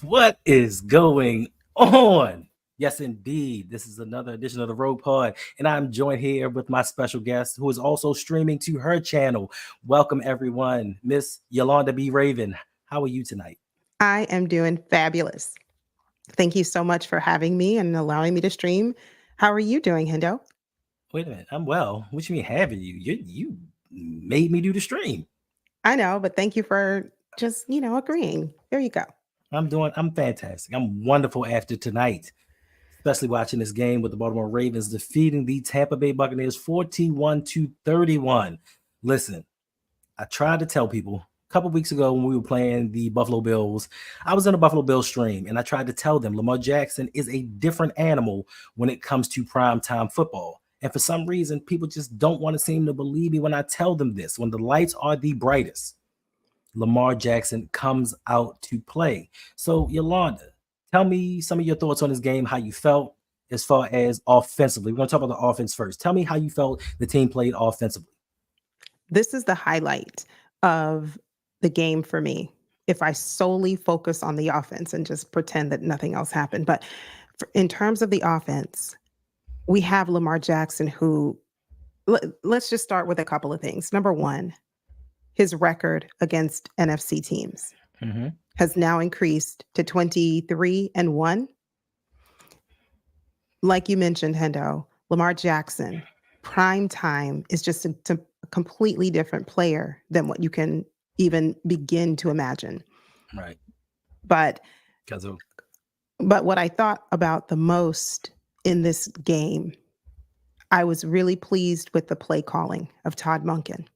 What is going on? Yes, indeed. This is another edition of the RouG Pod, and I'm joined here with my special guest who is also streaming to her channel. Welcome, everyone. Miss Yolanda B. Raven. How are you tonight? I am doing fabulous. Thank you so much for having me and allowing me to stream. How are you doing, Hendo? Wait a minute. I'm well. What you mean having you? You made me do the stream. I know, but thank you for just, agreeing. There you go. I'm fantastic. I'm wonderful after tonight, especially watching this game with the Baltimore Ravens defeating the Tampa Bay Buccaneers 41-31. Listen, I tried to tell people a couple weeks ago when we were playing the Buffalo Bills, I was in a Buffalo Bills stream and I tried to tell them Lamar Jackson is a different animal when it comes to primetime football. And for some reason, people just don't want to seem to believe me when I tell them this. When the lights are the brightest, Lamar Jackson comes out to play. So, Yolanda, tell me some of your thoughts on this game, how you felt as far as offensively. We're going to talk about the offense first. Tell me how you felt the team played offensively. This is the highlight of the game for me. If I solely focus on the offense and just pretend that nothing else happened. But in terms of the offense, we have Lamar Jackson who, let's just start with a couple of things. Number one, his record against NFC teams has now increased to 23-1. Like you mentioned, Hendo, Lamar Jackson, prime time is just a completely different player than what you can even begin to imagine. Right. But what I thought about the most in this game, I was really pleased with the play calling of Todd Monken.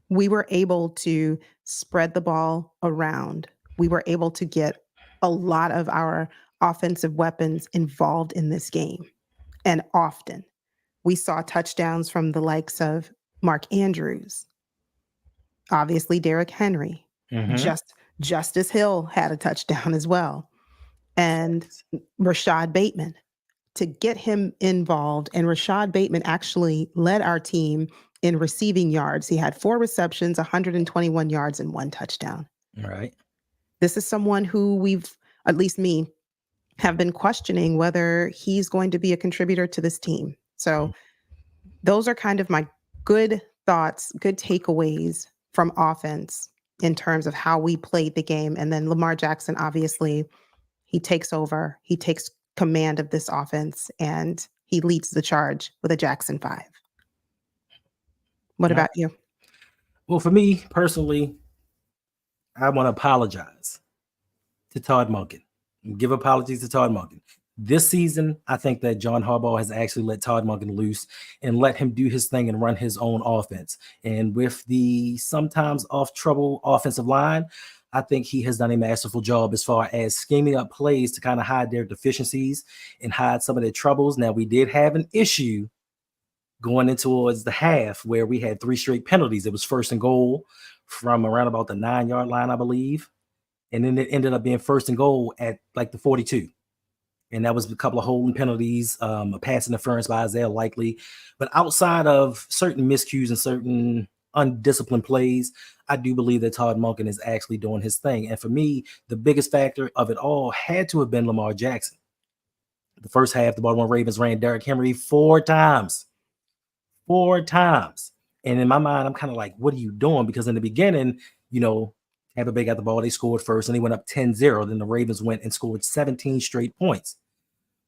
We were able to spread the ball around. We were able to get a lot of our offensive weapons involved in this game. And often we saw touchdowns from the likes of Mark Andrews, obviously Derrick Henry, Justice Hill had a touchdown as well, and Rashad Bateman. To get him involved, and Rashad Bateman actually led our team in receiving yards. He had 4 receptions, 121 yards, and 1 touchdown. Right. This is someone who we've, at least me, have been questioning whether he's going to be a contributor to this team. So those are kind of my good thoughts, good takeaways from offense in terms of how we played the game. And then Lamar Jackson, obviously, he takes over. He takes command of this offense, and he leads the charge with a Jackson 5. What about you? Well, for me personally, I want to apologize to Todd Monken. Give apologies to Todd Monken. This season, I think that John Harbaugh has actually let Todd Monken loose and let him do his thing and run his own offense. And with the sometimes off trouble offensive line, I think he has done a masterful job as far as scheming up plays to kind of hide their deficiencies and hide some of their troubles. Now, we did have an issue going in towards the half where we had 3 straight penalties. It was 1st and goal from around about the 9-yard line, I believe. And then it ended up being 1st and goal at like the 42. And that was a couple of holding penalties, a pass interference by Isaiah Likely. But outside of certain miscues and certain undisciplined plays, I do believe that Todd Monken is actually doing his thing. And for me, the biggest factor of it all had to have been Lamar Jackson. The first half, the Baltimore Ravens ran Derrick Henry 4 times. 4 times. And in my mind, I'm kind of like, what are you doing? Because in the beginning, Tampa Bay got the ball. They scored first, and they went up 10-0. Then the Ravens went and scored 17 straight points.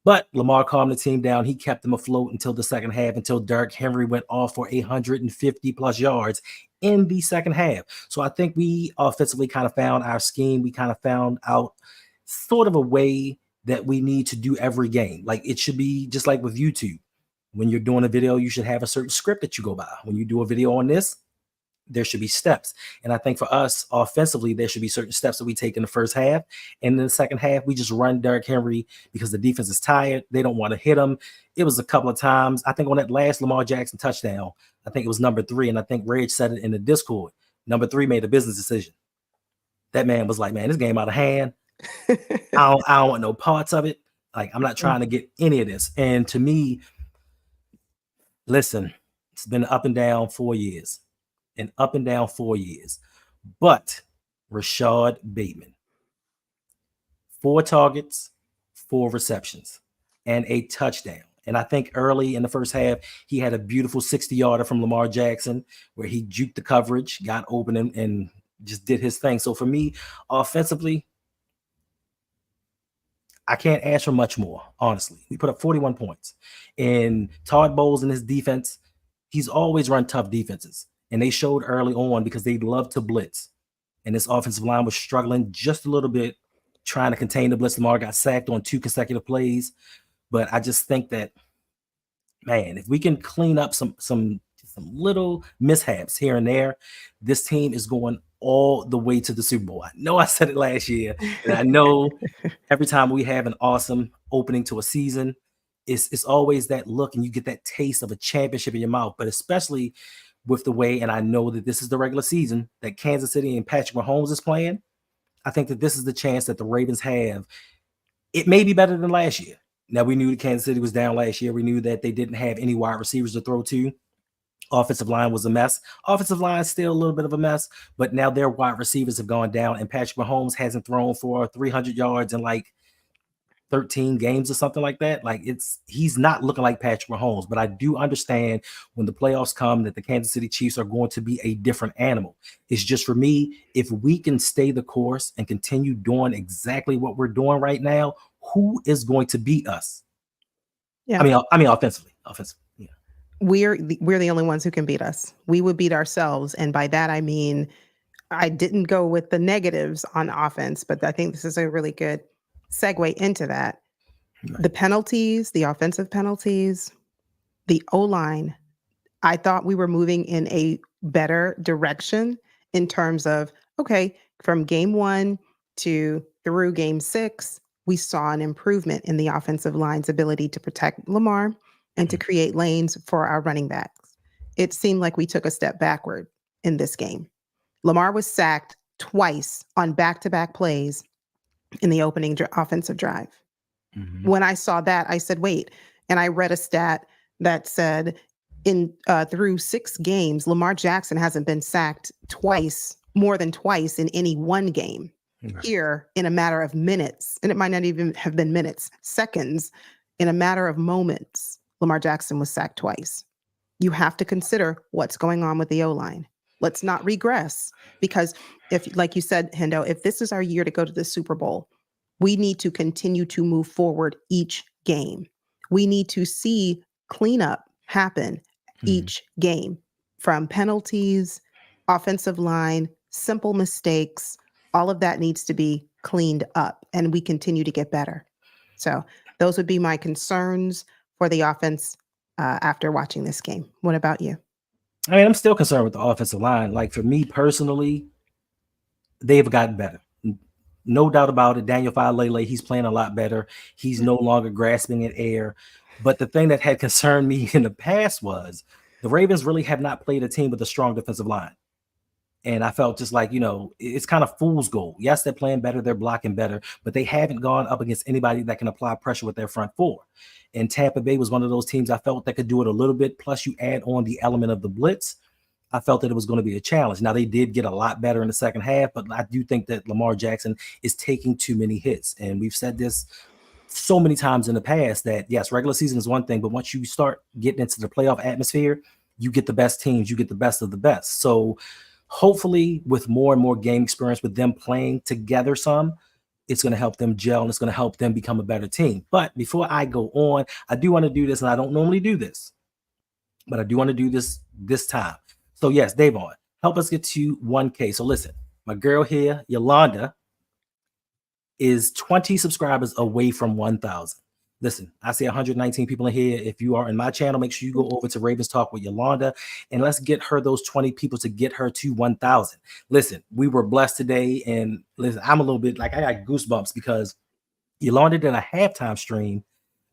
But Lamar calmed the team down. He kept them afloat until the second half, until Derrick Henry went off for 150-plus yards in the second half. So I think we offensively kind of found our scheme. We kind of found out sort of a way that we need to do every game. Like, it should be just like with YouTube. When you're doing a video, you should have a certain script that you go by. When you do a video on this, there should be steps. And I think for us offensively, there should be certain steps that we take in the first half. And in the second half, we just run Derrick Henry because the defense is tired. They don't want to hit him. It was a couple of times. I think on that last Lamar Jackson touchdown, I think it was number 3. And I think RouG said it in the Discord. Number 3 made a business decision. That man was like, man, this game out of hand. I don't want no parts of it. Like, I'm not trying to get any of this. And to me, listen, it's been up and down 4 years. But Rashad Bateman, 4 targets, 4 receptions, and a touchdown. And I think early in the first half, he had a beautiful 60-yarder from Lamar Jackson where he juked the coverage, got open, and just did his thing. So for me, offensively, I can't ask for much more, honestly. We put up 41 points. And Todd Bowles and his defense, he's always run tough defenses. And they showed early on because they love to blitz. And this offensive line was struggling just a little bit trying to contain the blitz. Lamar got sacked on 2 consecutive plays. But I just think that, man, if we can clean up some little mishaps here and there, this team is going all the way to the Super Bowl. I know I said it last year, and I know every time we have an awesome opening to a season, it's always that look and you get that taste of a championship in your mouth, but especially with the way, and I know that this is the regular season, that Kansas City and Patrick Mahomes is playing, I think that this is the chance that the Ravens have. It may be better than last year. Now, we knew that Kansas City was down last year. We knew that they didn't have any wide receivers to throw to. Offensive line was a mess. Offensive line is still a little bit of a mess, but now their wide receivers have gone down, and Patrick Mahomes hasn't thrown for 300 yards in like 13 games or something like that. Like he's not looking like Patrick Mahomes, but I do understand when the playoffs come that the Kansas City Chiefs are going to be a different animal. It's just for me, if we can stay the course and continue doing exactly what we're doing right now, who is going to beat us? Yeah. I mean, offensively. Yeah. We're the only ones who can beat us. We would beat ourselves. And by that, I mean, I didn't go with the negatives on offense, but I think this is a really good segue into that. Right. The penalties, the offensive penalties, the O-line, I thought we were moving in a better direction in terms of, okay, from game 1 to through game 6, we saw an improvement in the offensive line's ability to protect Lamar and to create lanes for our running backs. It seemed like we took a step backward in this game. Lamar was sacked twice on back-to-back plays in the opening offensive drive. Mm-hmm. When I saw that, I said, wait. And I read a stat that said through 6 games, Lamar Jackson hasn't been sacked more than twice in any one game. Right. Here, in a matter of minutes, and it might not even have been minutes, seconds, in a matter of moments, Lamar Jackson was sacked twice. You have to consider what's going on with the O-line. Let's not regress, because if, like you said, Hendo, if this is our year to go to the Super Bowl, we need to continue to move forward each game. We need to see cleanup happen each game, from penalties, offensive line, simple mistakes. All of that needs to be cleaned up, and we continue to get better. So those would be my concerns for the offense after watching this game. What about you? I mean, I'm still concerned with the offensive line. Like, for me personally, they've gotten better. No doubt about it. Daniel Falele, he's playing a lot better. He's no longer grasping at air. But the thing that had concerned me in the past was the Ravens really have not played a team with a strong defensive line. And I felt just like, it's kind of fool's gold. Yes, they're playing better. They're blocking better, but they haven't gone up against anybody that can apply pressure with their front four. And Tampa Bay was one of those teams I felt that could do it a little bit. Plus, you add on the element of the blitz. I felt that it was going to be a challenge. Now, they did get a lot better in the second half, but I do think that Lamar Jackson is taking too many hits. And we've said this so many times in the past that, yes, regular season is one thing, but once you start getting into the playoff atmosphere, you get the best teams, you get the best of the best. So hopefully with more and more game experience with them playing together some, it's going to help them gel and it's going to help them become a better team. But before I go on, I do want to do this, and I don't normally do this, but I do want to do this time. So yes, Davon, help us get to 1K. So listen, my girl here, Yolanda, is 20 subscribers away from 1,000. Listen, I see 119 people in here. If you are in my channel, make sure you go over to Ravens Talk with Yolanda, and let's get her those 20 people to get her to 1,000. Listen, we were blessed today, and listen, I'm a little bit like I got goosebumps because Yolanda did a halftime stream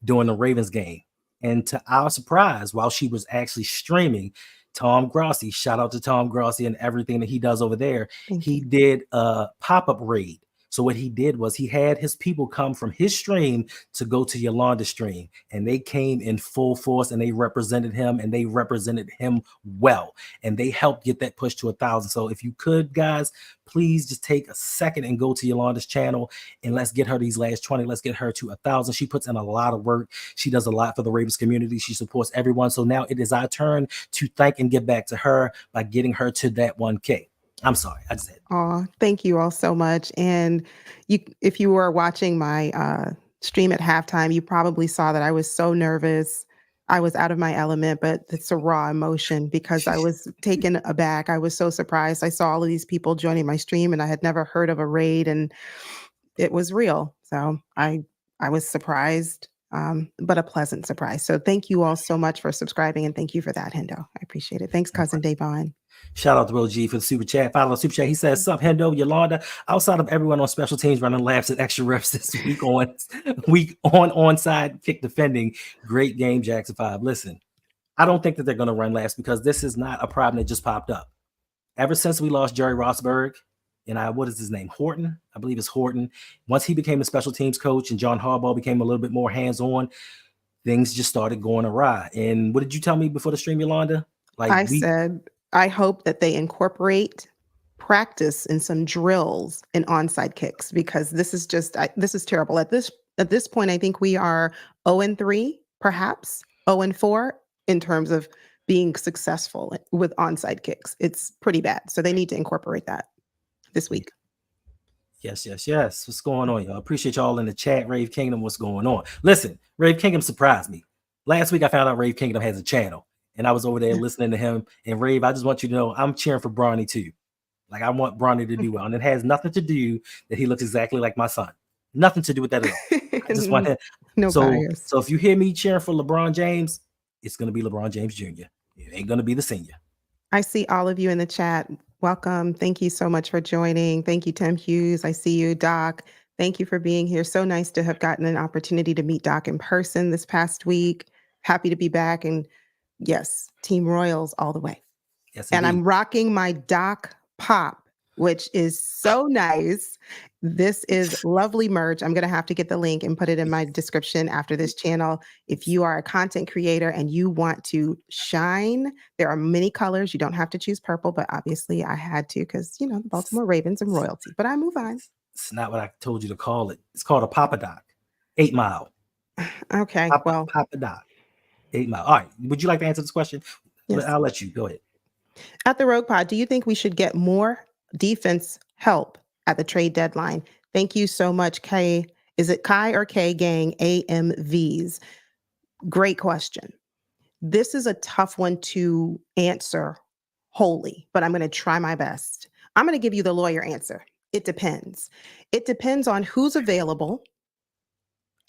during the Ravens game, and to our surprise, while she was actually streaming, Tom Grossi, shout out to Tom Grossi and everything that he does over there, he did a pop-up raid So what he did was he had his people come from his stream to go to Yolanda's stream, and they came in full force, and they represented him, and they represented him well, and they helped get that push to 1,000. So if you could, guys, please just take a second and go to Yolanda's channel, and let's get her these last 20. Let's get her to 1,000. She puts in a lot of work. She does a lot for the Ravens community. She supports everyone. So now it is our turn to thank and give back to her by getting her to that 1K. I'm sorry, I just said. Oh, thank you all so much. And if you were watching my stream at halftime, you probably saw that I was so nervous. I was out of my element, but it's a raw emotion because I was taken aback. I was so surprised. I saw all of these people joining my stream, and I had never heard of a raid, and it was real. So I was surprised, but a pleasant surprise. So thank you all so much for subscribing, and thank you for that, Hendo. I appreciate it. Thanks, Cousin Davon. Shout out to RouG for the super chat. $5 super chat. He says, "Sup, Hendo, Yolanda. Outside of everyone on special teams running laps and extra reps this week on onside kick defending, great game, Jackson 5. Listen, I don't think that they're going to run laps because this is not a problem that just popped up. Ever since we lost Jerry Rossberg and what is his name? Horton, I believe it's Horton. Once he became a special teams coach and John Harbaugh became a little bit more hands-on, things just started going awry. And what did you tell me before the stream, Yolanda? I said, I hope that they incorporate practice in some drills and onside kicks, because this is terrible. At this point, I think we are 0-3, perhaps 0-4 in terms of being successful with onside kicks. It's pretty bad. So they need to incorporate that this week. Yes. What's going on, y'all? Appreciate y'all in the chat. Rave Kingdom, what's going on? Listen, Rave Kingdom surprised me. Last week, I found out Rave Kingdom has a channel. And I was over there listening to him. And Rave, I just want you to know I'm cheering for Bronny too. Like, I want Bronny to do well. And it has nothing to do that he looks exactly like my son. Nothing to do with that at all. I just want to. No bias. So if you hear me cheering for LeBron James, it's going to be LeBron James Jr. It ain't going to be the senior. I see all of you in the chat. Welcome. Thank you so much for joining. Thank you, Tim Hughes. I see you, Doc. Thank you for being here. So nice to have gotten an opportunity to meet Doc in person this past week. Happy to be back. And yes, Team Royals all the way. Yes, and I'm rocking my Doc Pop, which is so nice. This is lovely merch. I'm going to have to get the link and put it in my description after this channel. If you are a content creator and you want to shine, there are many colors. You don't have to choose purple, but obviously I had to because, the Baltimore Ravens and royalty. But I move on. It's not what I told you to call it. It's called a Papa Doc. 8 Mile. Okay, Papa Doc. 8 Mile. All right. Would you like to answer this question? Yes. I'll let you. Go ahead. At the RouG Pod, do you think we should get more defense help at the trade deadline? Thank you so much, K. Is it Kai or K gang AMVs? Great question. This is a tough one to answer wholly, but I'm going to try my best. I'm going to give you the lawyer answer. It depends. It depends on who's available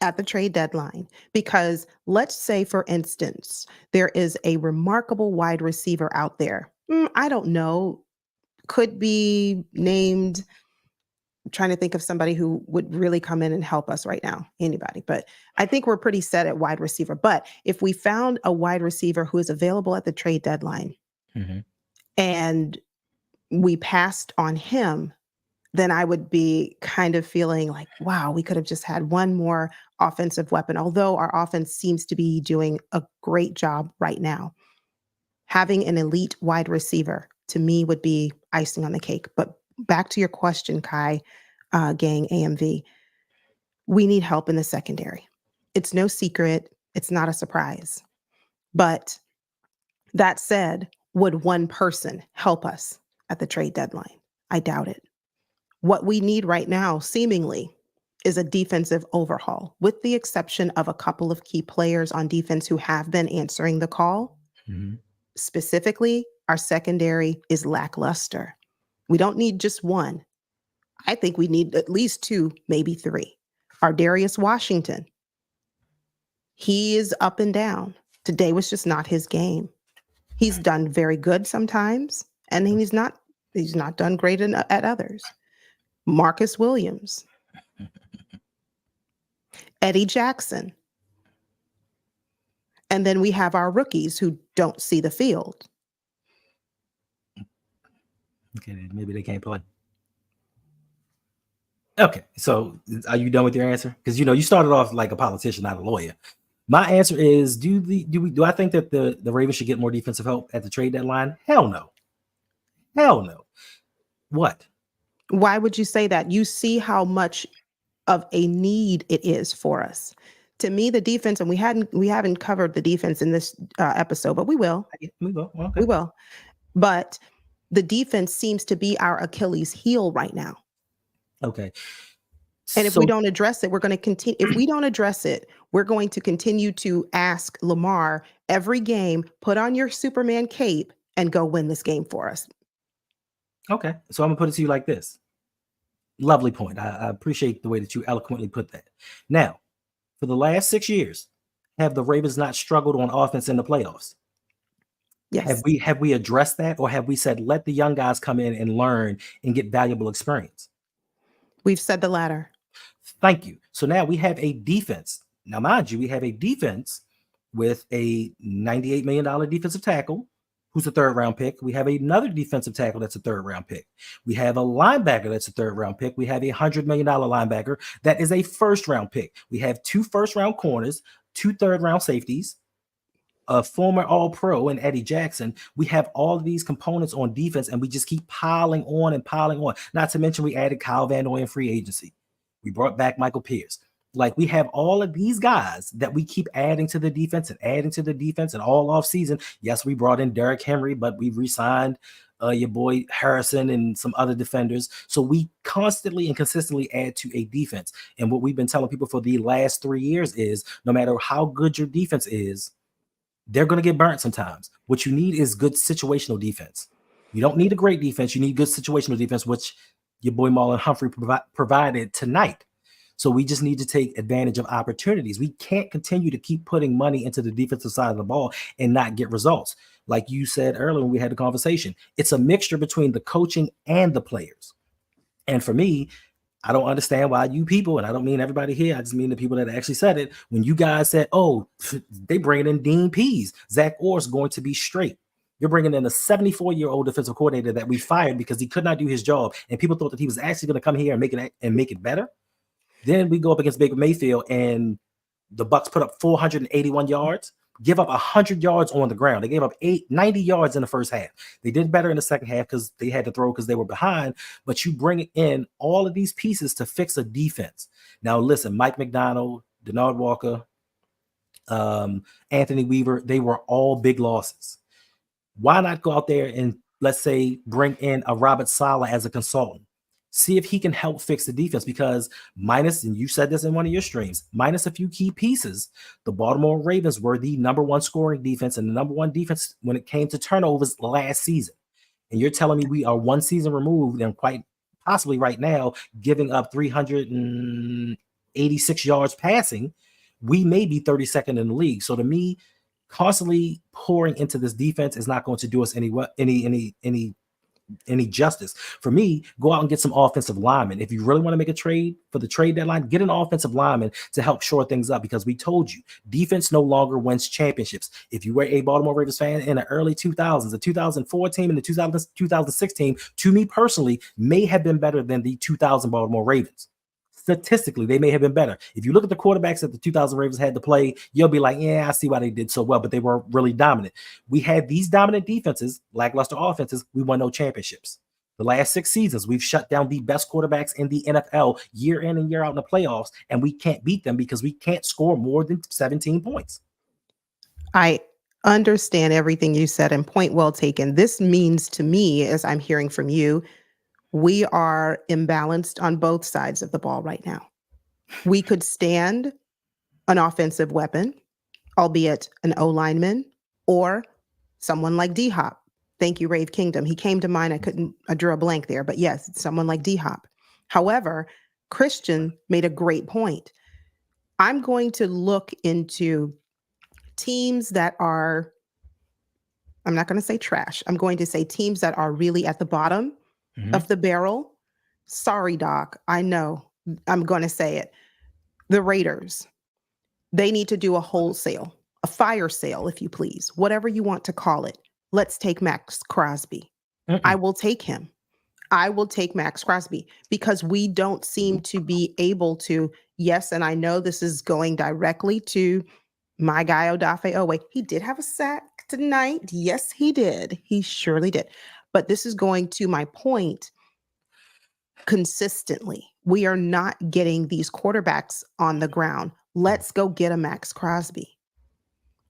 at the trade deadline, because let's say, for instance, there is a remarkable wide receiver out there. I don't know, could be named. I'm trying to think of somebody who would really come in and help us right now. Anybody, but I think we're pretty set at wide receiver. But if we found a wide receiver who is available at the trade deadline and we passed on him, then I would be kind of feeling like, wow, we could have just had one more offensive weapon, although our offense seems to be doing a great job right now. Having an elite wide receiver, to me, would be icing on the cake. But back to your question, Kai, gang AMV, we need help in the secondary. It's no secret. It's not a surprise. But that said, would one person help us at the trade deadline? I doubt it. What we need right now, seemingly, is a defensive overhaul, with the exception of a couple of key players on defense who have been answering the call. Specifically, our secondary is lackluster. We don't need just one. I think we need at least two, maybe three. Our Darius Washington, he is up and down. Today was just not his game. He's done very good sometimes, and he's not done great at others. Marcus Williams, Eddie Jackson. And then we have our rookies who don't see the field. Okay, maybe they can't play. Okay, so are you done with your answer? Because you started off like a politician, not a lawyer. My answer is: do I think that the Ravens should get more defensive help at the trade deadline? Hell no, hell no. What? Why would you say that? You see how much of a need it is for us. To me, the defense, and we haven't covered the defense in this episode, but we will. We go. Okay. We will. But the defense seems to be our Achilles heel right now. Okay. And if we don't address it, we're going to continue. If we don't address it, we're going to continue to ask Lamar every game, put on your Superman cape and go win this game for us. Okay. So I'm going to put it to you like this. Lovely point. I appreciate the way that you eloquently put that. Now, for the last 6 years, have the Ravens not struggled on offense in the playoffs? Yes. Have we addressed that, or have we said, let the young guys come in and learn and get valuable experience? We've said the latter. Thank you. So now we have a defense. Now, mind you, we have a defense with a $98 million defensive tackle who's a third-round pick. We have another defensive tackle that's a third-round pick. We have a linebacker that's a third-round pick. We have a $100 million linebacker that is a first-round pick. We have 2 first-round corners, 2 third-round safeties, a former All-Pro and Eddie Jackson. We have all of these components on defense, and we just keep piling on and piling on. Not to mention we added Kyle Van Noy in free agency. We brought back Michael Pierce. Like, we have all of these guys that we keep adding to the defense and adding to the defense, and all off season. Yes, we brought in Derrick Henry, but we re-signed your boy Harrison and some other defenders. So we constantly and consistently add to a defense. And what we've been telling people for the last 3 years is, no matter how good your defense is, they're going to get burnt sometimes. What you need is good situational defense. You don't need a great defense. You need good situational defense, which your boy Marlon Humphrey provided tonight. So we just need to take advantage of opportunities. We can't continue to keep putting money into the defensive side of the ball and not get results. Like you said earlier when we had the conversation, it's a mixture between the coaching and the players. And for me, I don't understand why you people, and I don't mean everybody here, I just mean the people that actually said it, when you guys said, oh, they bringing in Dean Pease, Zach Orr's going to be straight. You're bringing in a 74-year-old defensive coordinator that we fired because he could not do his job, and people thought that he was actually going to come here and make it better. Then we go up against Baker Mayfield, and the Bucs put up 481 yards, give up 100 yards on the ground. They gave up 90 yards in the first half. They did better in the second half because they had to throw because they were behind. But you bring in all of these pieces to fix a defense. Now, listen, Mike McDonald, Denard Walker, Anthony Weaver, they were all big losses. Why not go out there and, let's say, bring in a Robert Saleh as a consultant? See if he can help fix the defense, because minus, and you said this in one of your streams, minus a few key pieces, the Baltimore Ravens were the number 1 scoring defense and the number 1 defense when it came to turnovers last season. And you're telling me we are 1 season removed and quite possibly right now giving up 386 yards passing. We may be 32nd in the league. So to me, constantly pouring into this defense is not going to do us any justice. For me, go out and get some offensive linemen. If you really want to make a trade for the trade deadline, get an offensive lineman to help shore things up, because we told you defense no longer wins championships. If you were a Baltimore Ravens fan in the early 2000s, the 2004 team and the 2006 team, to me personally, may have been better than the 2000 Baltimore Ravens. Statistically, they may have been better. If you look at the quarterbacks that the 2000 Ravens had to play, you'll be like, yeah, I see why they did so well, but they were really dominant. We had these dominant defenses, lackluster offenses. We won no championships. The last 6 seasons, we've shut down the best quarterbacks in the NFL year in and year out in the playoffs, and we can't beat them because we can't score more than 17 points. I understand everything you said, and point well taken. This means to me, as I'm hearing from you, we are imbalanced on both sides of the ball right now. We could stand an offensive weapon, albeit an O-lineman or someone like D-Hop. Thank you, Rave Kingdom. He came to mind. I drew a blank there, but yes, it's someone like D-Hop. However, Christian made a great point. I'm going to look into teams that are, I'm not going to say trash. I'm going to say teams that are really at the bottom of the barrel. Sorry, Doc. I know. I'm going to say it. The Raiders. They need to do a wholesale, a fire sale, if you please, whatever you want to call it. Let's take Max Crosby. I will take him. I will take Max Crosby because we don't seem to be able to. Yes, and I know this is going directly to my guy Odafe Owe. He did have a sack tonight. Yes, he did. He surely did. But this is going to my point. Consistently, we are not getting these quarterbacks on the ground. Let's go get a Max Crosby.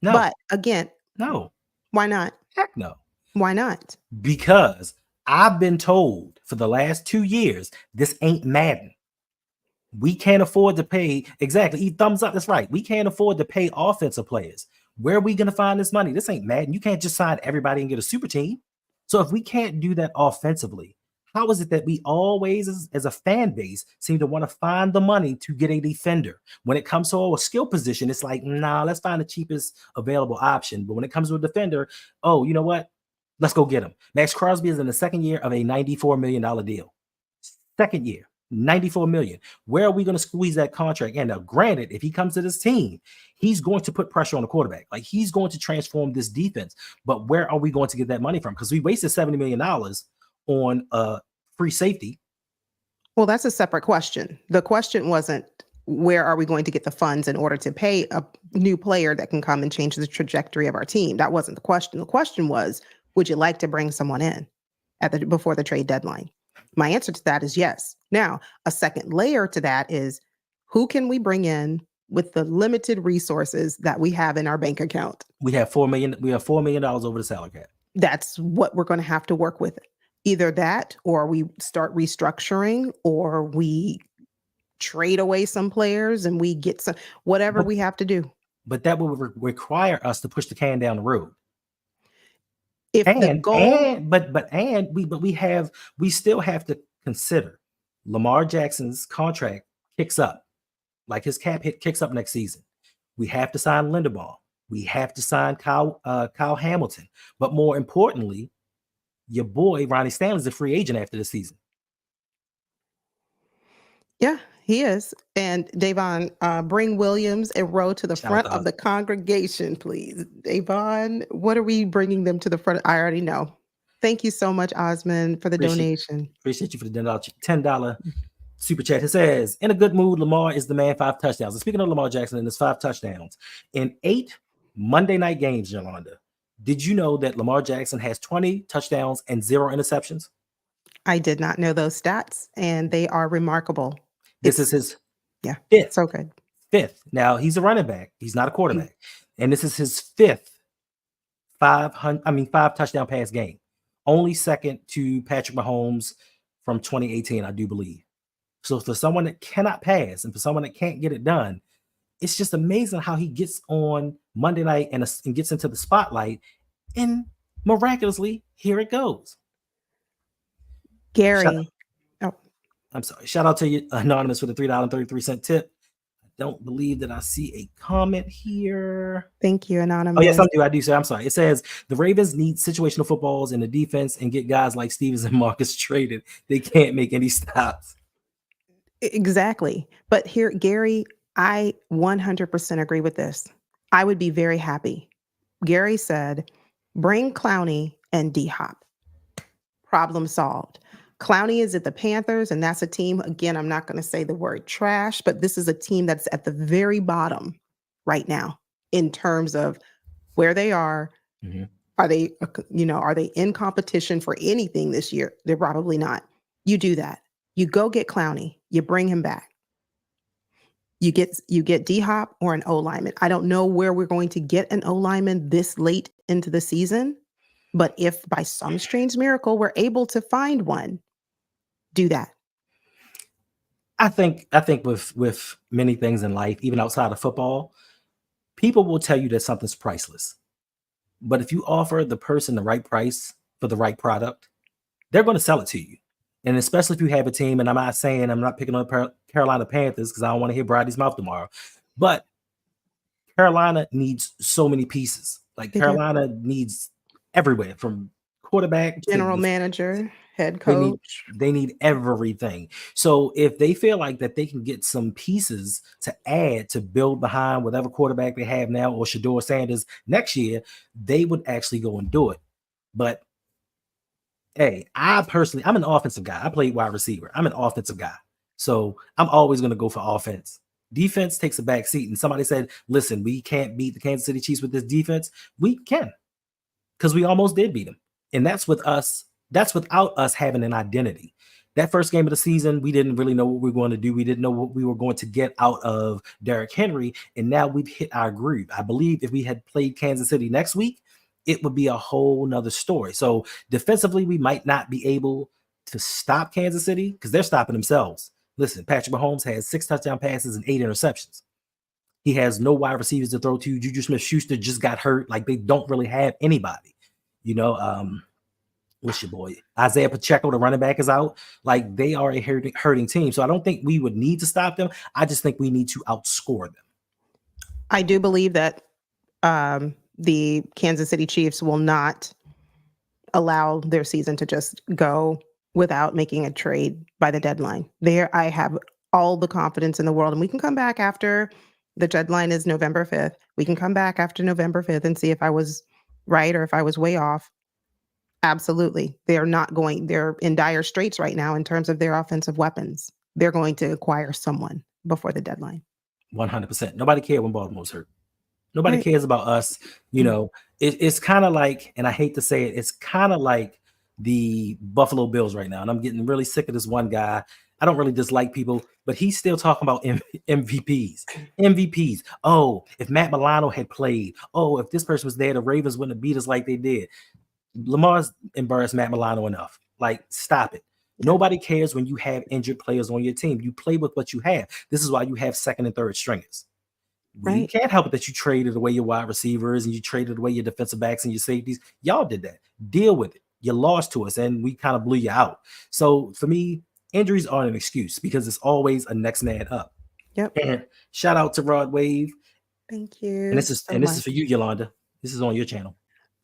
No, But again, no, why not? heck no. Why not? Because I've been told for the last 2 years, this ain't Madden. We can't afford to pay. Exactly. Thumbs up. That's right. We can't afford to pay offensive players. Where are we going to find this money? This ain't Madden. You can't just sign everybody and get a super team. So if we can't do that offensively, how is it that we always, as a fan base, seem to want to find the money to get a defender? When it comes to a skill position, it's like, nah, let's find the cheapest available option. But when it comes to a defender, oh, you know what? Let's go get him. Max Crosby is in the second year of a $94 million deal. Second year, $94 million. Where are we going to squeeze that contract in? Now, granted, if he comes to this team, he's going to put pressure on the quarterback. Like, he's going to transform this defense. But where are we going to get that money from? Because we wasted $70 million on free safety. Well, that's a separate question. The question wasn't where are we going to get the funds in order to pay a new player that can come and change the trajectory of our team. That wasn't the question. The question was, would you like to bring someone in before the trade deadline? My answer to that is yes. Now, a second layer to that is who can we bring in with the limited resources that we have in our bank account? We have $4 million. We have $4 million over the salary cap. That's what we're going to have to work with. Either that, or we start restructuring, or we trade away some players and we get some, whatever we have to do. But that would require us to push the can down the road. If the goal, we still have to consider Lamar Jackson's contract kicks up, like his cap hit kicks up next season. We have to sign Linderbaum. We have to sign Kyle Hamilton. But more importantly, your boy Ronnie Stanley's a free agent after this season. Yeah, he is. And Davon, bring Williams and Rowe to the front of the congregation, please. Davon, what are we bringing them to the front? I already know. Thank you so much, Osmond, for the donation. Appreciate you for the $10 super chat. It says, in a good mood, Lamar is the man, 5 touchdowns. And speaking of Lamar Jackson and his 5 touchdowns, in 8 Monday night games, Yolanda, did you know that Lamar Jackson has 20 touchdowns and 0 interceptions? I did not know those stats, and they are remarkable. This is his fifth. So good. 5th. Now, he's a running back. He's not a quarterback. And this is his 5th 5 touchdown pass game. Only second to Patrick Mahomes from 2018, I do believe. So for someone that cannot pass and for someone that can't get it done, it's just amazing how he gets on Monday night and gets into the spotlight, and miraculously, here it goes. Gary. I'm sorry. Shout out to you, Anonymous, for the $3.33 tip. I don't believe that I see a comment here. Thank you, Anonymous. Oh, yes, I do, sir. I'm sorry. It says the Ravens need situational footballs in the defense and get guys like Stevens and Marcus traded. They can't make any stops. Exactly. But here, Gary, I 100% agree with this. I would be very happy. Gary said, bring Clowney and D-Hop. Problem solved. Clowney is at the Panthers, and that's a team, again, I'm not going to say the word trash, but this is a team that's at the very bottom right now in terms of where they are. Mm-hmm. Are they in competition for anything this year? They're probably not. You do that. You go get Clowney. You bring him back. You get D-Hop or an O-lineman. I don't know where we're going to get an O-lineman this late into the season, but if by some strange miracle we're able to find one, do that. I think with many things in life, even outside of football, people will tell you that something's priceless. But if you offer the person the right price for the right product, they're going to sell it to you. And especially if you have a team, and I'm not picking on Carolina Panthers because I don't want to hear Bradley's mouth tomorrow, but Carolina needs so many pieces. Like Carolina needs everywhere from quarterback, general manager, head coach. They need everything. So if they feel like that they can get some pieces to add to build behind whatever quarterback they have now or Shedeur Sanders next year, they would actually go and do it. But Hey, I'm an offensive guy. I played wide receiver. I'm an offensive guy. So I'm always going to go for offense. Defense takes a back seat. And somebody said, listen, we can't beat the Kansas City Chiefs with this defense. We can, because we almost did beat them. And that's with us. That's without us having an identity. That first game of the season, we didn't really know what we were going to do. We didn't know what we were going to get out of Derrick Henry. And now we've hit our groove. I believe if we had played Kansas City next week, it would be a whole nother story. So defensively, we might not be able to stop Kansas City because they're stopping themselves. Listen, Patrick Mahomes has 6 touchdown passes and 8 interceptions. He has no wide receivers to throw to. Juju Smith-Schuster just got hurt. Like, they don't really have anybody. What's your boy? Isaiah Pacheco, the running back, is out. Like, they are a hurting team. So I don't think we would need to stop them. I just think we need to outscore them. I do believe that the Kansas City Chiefs will not allow their season to just go without making a trade by the deadline. There, I have all the confidence in the world. And we can come back after the deadline is November 5th. We can come back after November 5th and see if I was right or if I was way off. Absolutely. They're in dire straits right now in terms of their offensive weapons. They're going to acquire someone before the deadline. 100%. Nobody cared when Baltimore's hurt. Nobody cares about us. It's kind of like, and I hate to say it, it's kind of like the Buffalo Bills right now. And I'm getting really sick of this one guy. I don't really dislike people, but he's still talking about MVPs. Oh, if Matt Milano had played. Oh, if this person was there, the Ravens wouldn't have beat us like they did. Lamar's embarrassed Matt Milano enough. Like, stop it. Nobody cares when you have injured players on your team. You play with what you have. This is why you have second and third stringers. Right. You can't help it that you traded away your wide receivers and you traded away your defensive backs and your safeties. Y'all did that. Deal with it. You lost to us and we kind of blew you out. So for me, injuries aren't an excuse because it's always a next man up. Yep. And shout out to Rod Wave. Thank you. And this is for you, Yolanda. This is on your channel.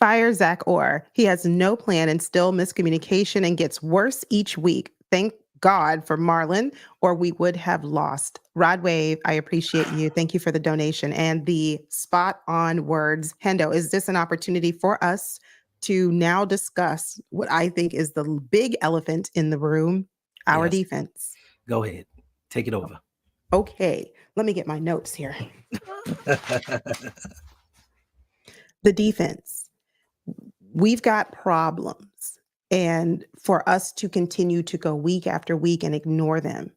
Fire Zach Orr. He has no plan and still miscommunication and gets worse each week. Thank God for Marlon, or we would have lost. Rod Wave, I appreciate you. Thank you for the donation and the spot on words. Hendo, is this an opportunity for us to now discuss what I think is the big elephant in the room, our defense? Go ahead. Take it over. Okay. Let me get my notes here. The defense. We've got problems. And for us to continue to go week after week and ignore them,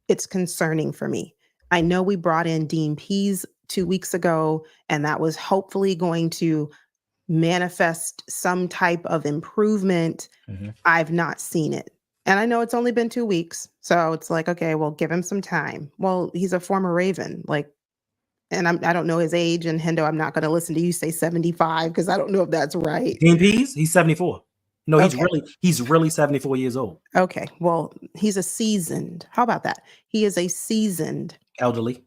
it's concerning for me. I know we brought in Dean Pease 2 weeks ago, and that was hopefully going to manifest some type of improvement. Mm-hmm. I've not seen it. And I know it's only been 2 weeks. So it's like, okay, well, give him some time. Well, he's a former Raven. And I don't know his age. And Hendo, I'm not going to listen to you say 75 because I don't know if that's right. Dean Pease, he's 74. No, he's really 74 years old. Okay. Well, he's a seasoned. How about that? He is a seasoned. Elderly.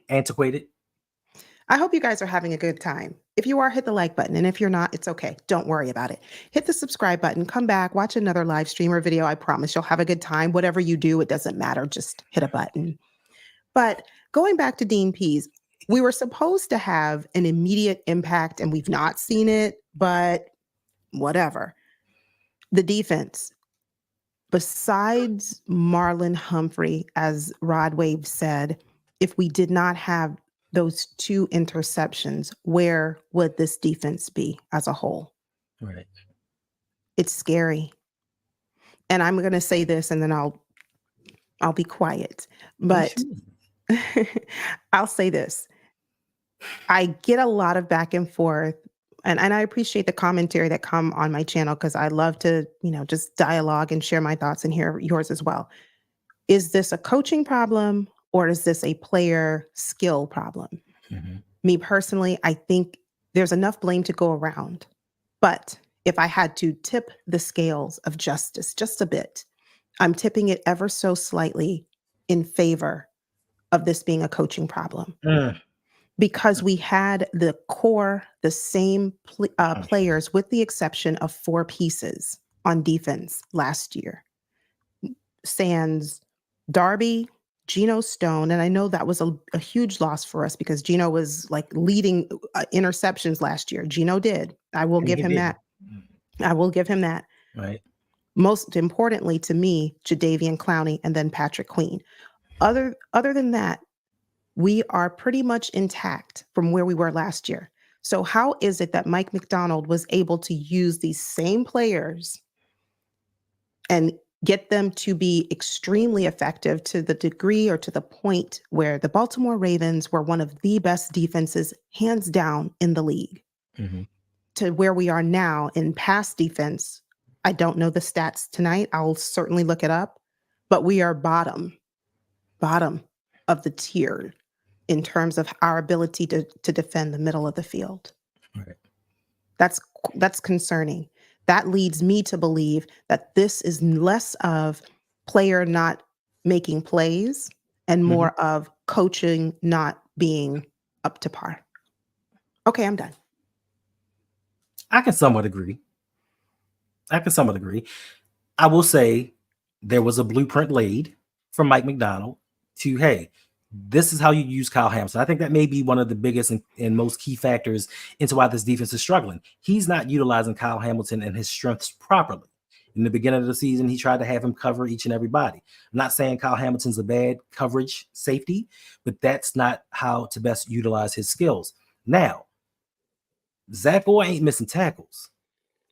Antiquated. I hope you guys are having a good time. If you are, hit the like button. And if you're not, it's okay. Don't worry about it. Hit the subscribe button. Come back. Watch another live stream or video. I promise you'll have a good time. Whatever you do, it doesn't matter. Just hit a button. But going back to Dean Pease, we were supposed to have an immediate impact and we've not seen it, but whatever. The defense, besides Marlon Humphrey, as Rod Wave said, if we did not have those 2 interceptions, where would this defense be as a whole? Right. It's scary. And I'm going to say this and then I'll be quiet. But I'll say this. I get a lot of back and forth, and I appreciate the commentary that come on my channel because I love to, just dialogue and share my thoughts and hear yours as well. Is this a coaching problem or is this a player skill problem? Mm-hmm. Me personally, I think there's enough blame to go around. But if I had to tip the scales of justice just a bit, I'm tipping it ever so slightly in favor of this being a coaching problem. Because we had the same players with the exception of 4 pieces on defense last year. Sans Darby, Geno Stone, and I know that was a huge loss for us because Geno was leading interceptions last year. Geno did. I will give him that. I will give him that. Right. Most importantly to me, Jadeveon Clowney and then Patrick Queen. Other than that, we are pretty much intact from where we were last year. So how is it that Mike Macdonald was able to use these same players and get them to be extremely effective to the degree or to the point where the Baltimore Ravens were one of the best defenses, hands down, in the league, to where we are now in pass defense? I don't know the stats tonight. I'll certainly look it up, but we are bottom of the tier in terms of our ability to defend the middle of the field. Right. That's concerning. That leads me to believe that this is less of player not making plays and more of coaching not being up to par. Okay, I'm done. I can somewhat agree. I will say there was a blueprint laid from Mike Macdonald to, hey, this is how you use Kyle Hamilton. I think that may be one of the biggest and most key factors into why this defense is struggling. He's not utilizing Kyle Hamilton and his strengths properly. In the beginning of the season, he tried to have him cover each and everybody. I'm not saying Kyle Hamilton's a bad coverage safety, but that's not how to best utilize his skills. Now, Zach Orr ain't missing tackles.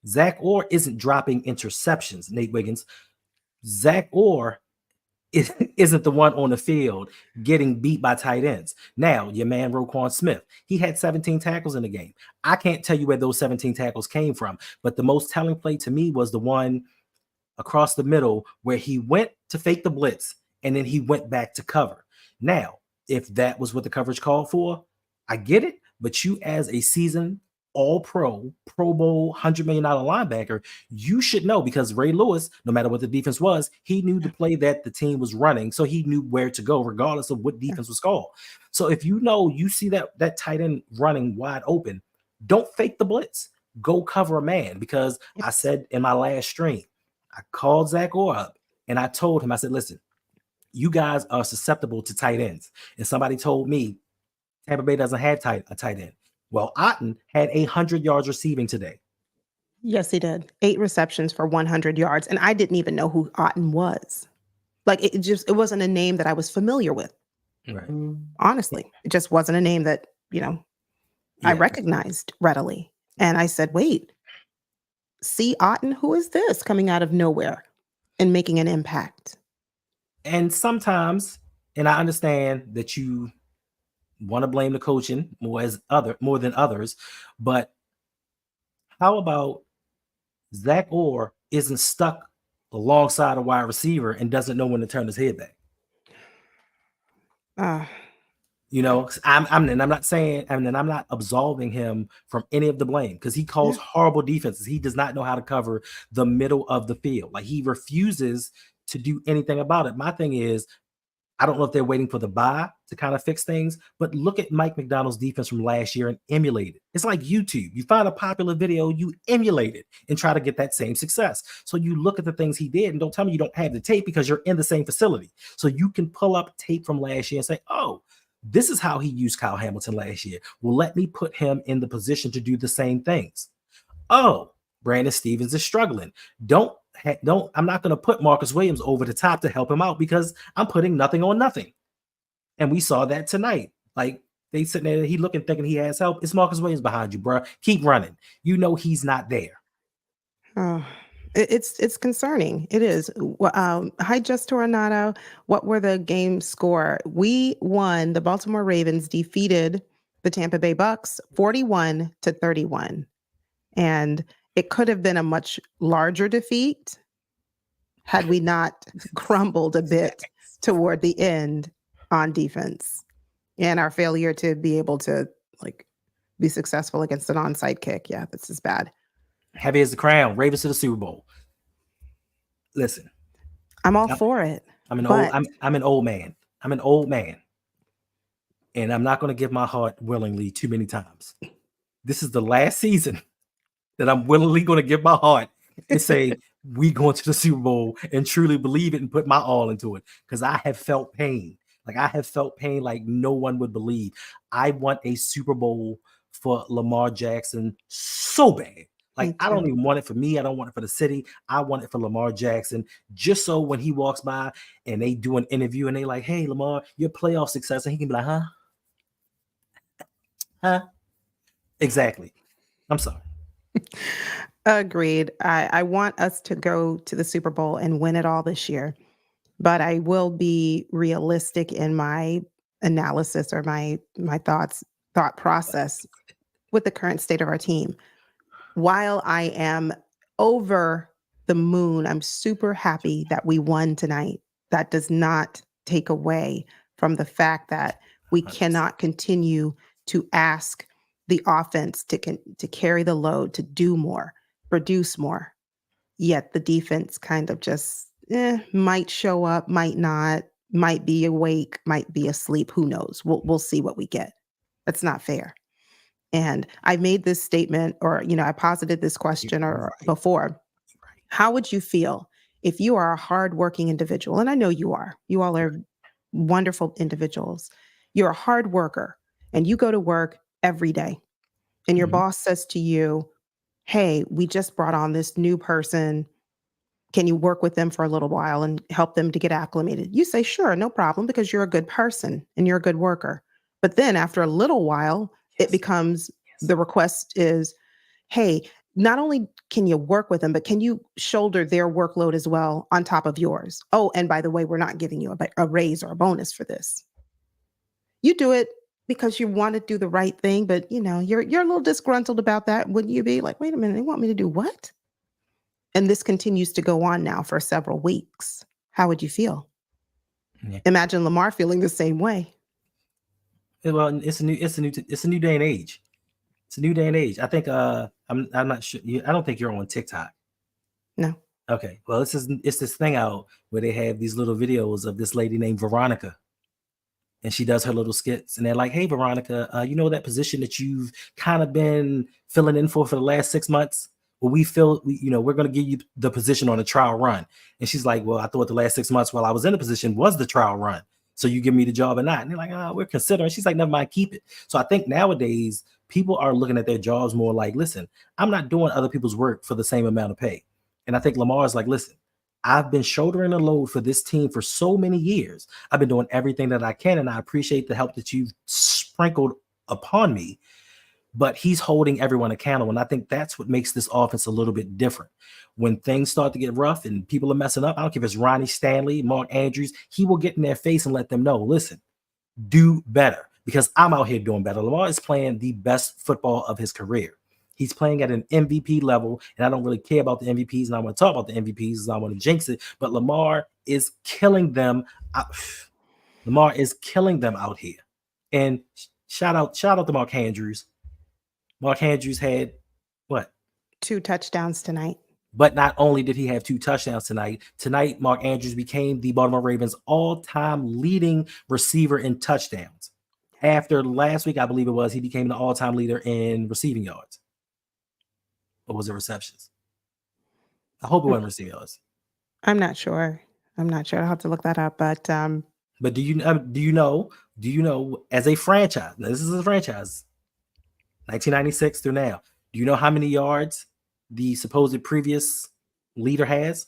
Zach Orr isn't dropping interceptions, Nate Wiggins. Zach Orr isn't the one on the field getting beat by tight ends. Now, your man Roquan Smith, he had 17 tackles in the game. I can't tell you where those 17 tackles came from, but the most telling play to me was the one across the middle where he went to fake the blitz and then he went back to cover. Now, if that was what the coverage called for, I get it, but you as a seasoned All-Pro, Pro Bowl, $100 million linebacker, you should know, because Ray Lewis, no matter what the defense was, he knew the play that the team was running, so he knew where to go regardless of what defense was called. So if you know you see that tight end running wide open, don't fake the blitz. Go cover a man, because I said in my last stream, I called Zach Orr up and I told him, I said, listen, you guys are susceptible to tight ends. And somebody told me Tampa Bay doesn't have a tight end. Well, Otten had 100 yards receiving today. Yes, he did. 8 receptions for 100 yards. And I didn't even know who Otten was. Like, it wasn't a name that I was familiar with. Right. Honestly, it just wasn't a name that, I recognized readily. And I said, wait, see Otten? Who is this coming out of nowhere and making an impact? And sometimes, and I understand that you want to blame the coaching more than others, but how about Zach Orr isn't stuck alongside a wide receiver and doesn't know when to turn his head back? I'm not absolving him from any of the blame, because he calls horrible defenses. He does not know how to cover the middle of the field. Like, he refuses to do anything about it. My thing is, I don't know if they're waiting for the bye to kind of fix things, but look at Mike Macdonald's defense from last year and emulate it. It's like YouTube. You find a popular video, you emulate it and try to get that same success. So you look at the things he did, and don't tell me you don't have the tape, because you're in the same facility. So you can pull up tape from last year and say, oh, this is how he used Kyle Hamilton last year. Well, let me put him in the position to do the same things. Oh, Brandon Stevens is struggling. I'm not going to put Marcus Williams over the top to help him out, because I'm putting nothing on nothing. And we saw that tonight. Like, they sitting there, he looking, thinking he has help. It's Marcus Williams behind you, bro. Keep running. You know he's not there. It's concerning. It is. Hi, Just Tornado. What were the game score? We won. The Baltimore Ravens defeated the Tampa Bay Bucks 41-31. And it could have been a much larger defeat had we not crumbled a bit toward the end on defense, and our failure to be able to be successful against an onside kick. Yeah, this is bad. Heavy as the crown. Ravens to the Super Bowl. Listen, I'm all for it. I'm an old man. I'm an old man, and I'm not going to give my heart willingly too many times. This is the last season that I'm willingly going to give my heart and say, we going to the Super Bowl, and truly believe it and put my all into it, because I have felt pain. I have felt pain like no one would believe. I want a Super Bowl for Lamar Jackson so bad. Like, Me I don't too. even want it for me. I don't want it for the city. I want it for Lamar Jackson, just so when he walks by and they do an interview and they like, hey, Lamar, your playoff success, and he can be like, huh? Huh? Exactly. I'm sorry. Agreed. I want us to go to the Super Bowl and win it all this year, but I will be realistic in my analysis or my thought process with the current state of our team. While I am over the moon, I'm super happy that we won tonight. That does not take away from the fact that we 100%. cannot continue to ask the offense to carry the load, to do more, produce more. Yet the defense kind of just might show up, might not, might be awake, might be asleep. Who knows? We'll see what we get. That's not fair. And I made this statement, or I posited this question or Right. before. Right. How would you feel if you are a hardworking individual? And I know you are. You all are wonderful individuals. You're a hard worker and you go to work every day. And your Mhm. boss says to you, hey, we just brought on this new person. Can you work with them for a little while and help them to get acclimated? You say, sure, no problem, because you're a good person and you're a good worker. But then after a little while, it Yes. becomes Yes. the request is, hey, not only can you work with them, but can you shoulder their workload as well on top of yours? Oh, and by the way, we're not giving you a raise or a bonus for this. You do it because you want to do the right thing, but you're a little disgruntled about that. Wouldn't you be like, wait a minute, they want me to do what? And this continues to go on now for several weeks. How would you feel? Yeah. Imagine Lamar feeling the same way. Well, it's a new day and age. It's a new day and age. I think I'm not sure. I don't think you're on TikTok. No. Okay. Well, it's this thing out where they have these little videos of this lady named Veronica, and she does her little skits, and they're like, "Hey, Veronica, you know that position that you've kind of been filling in for the last 6 months? Well, we're going to give you the position on a trial run." And she's like, "Well, I thought the last 6 months while I was in the position was the trial run. So you give me the job or not?" And they're like, "Oh, we're considering." She's like, "Never mind, keep it." So I think nowadays people are looking at their jobs more like, "Listen, I'm not doing other people's work for the same amount of pay." And I think Lamar is like, "Listen, I've been shouldering the load for this team for so many years. I've been doing everything that I can, and I appreciate the help that you've sprinkled upon me." But he's holding everyone accountable. And I think that's what makes this offense a little bit different. When things start to get rough and people are messing up, I don't care if it's Ronnie Stanley, Mark Andrews, he will get in their face and let them know, listen, do better, because I'm out here doing better. Lamar is playing the best football of his career. He's playing at an MVP level, and I don't really care about the MVPs, and I want to talk about the MVPs, and I want to jinx it, but Lamar is killing them. Lamar is killing them out here. And shout out to Mark Andrews. Mark Andrews had what? 2 touchdowns tonight. But not only did he have 2 touchdowns tonight Mark Andrews became the Baltimore Ravens all-time leading receiver in touchdowns. After last week, I believe it was, he became the all-time leader in receiving yards. Or was it receptions? I hope it wasn't receiving yards. I'm not sure. I'll have to look that up. But But do you know as a franchise, now this is a franchise, 1996 through now, do you know how many yards the supposed previous leader has?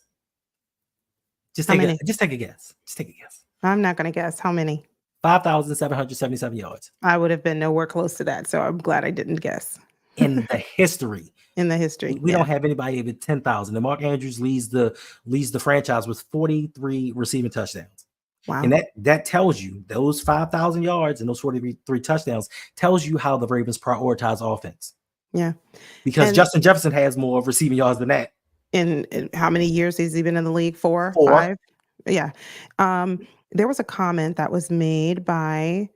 Just how take many? a guess. Just take a guess. I'm not going to guess. How many? 5,777 yards I would have been nowhere close to that. So I'm glad I didn't guess. in the history. In the history. We don't have anybody with 10,000. And Mark Andrews leads the franchise with 43 receiving touchdowns. Wow. And that tells you those 5,000 yards and those 43 touchdowns tells you how the Ravens prioritize offense. Yeah. Because Justin Jefferson has more receiving yards than that. In how many years has he been in the league? 4, 4. 5? Yeah. There was a comment that was made by,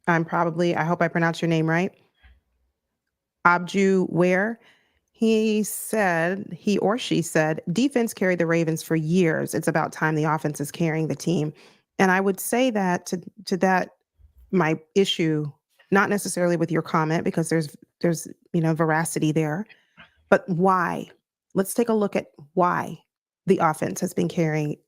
I hope I pronounced your name right. Abju Ware. He or she said, defense carried the Ravens for years. It's about time the offense is carrying the team. And I would say that to that, my issue, not necessarily with your comment, because there's veracity there, but why? Let's take a look at why the offense has been carried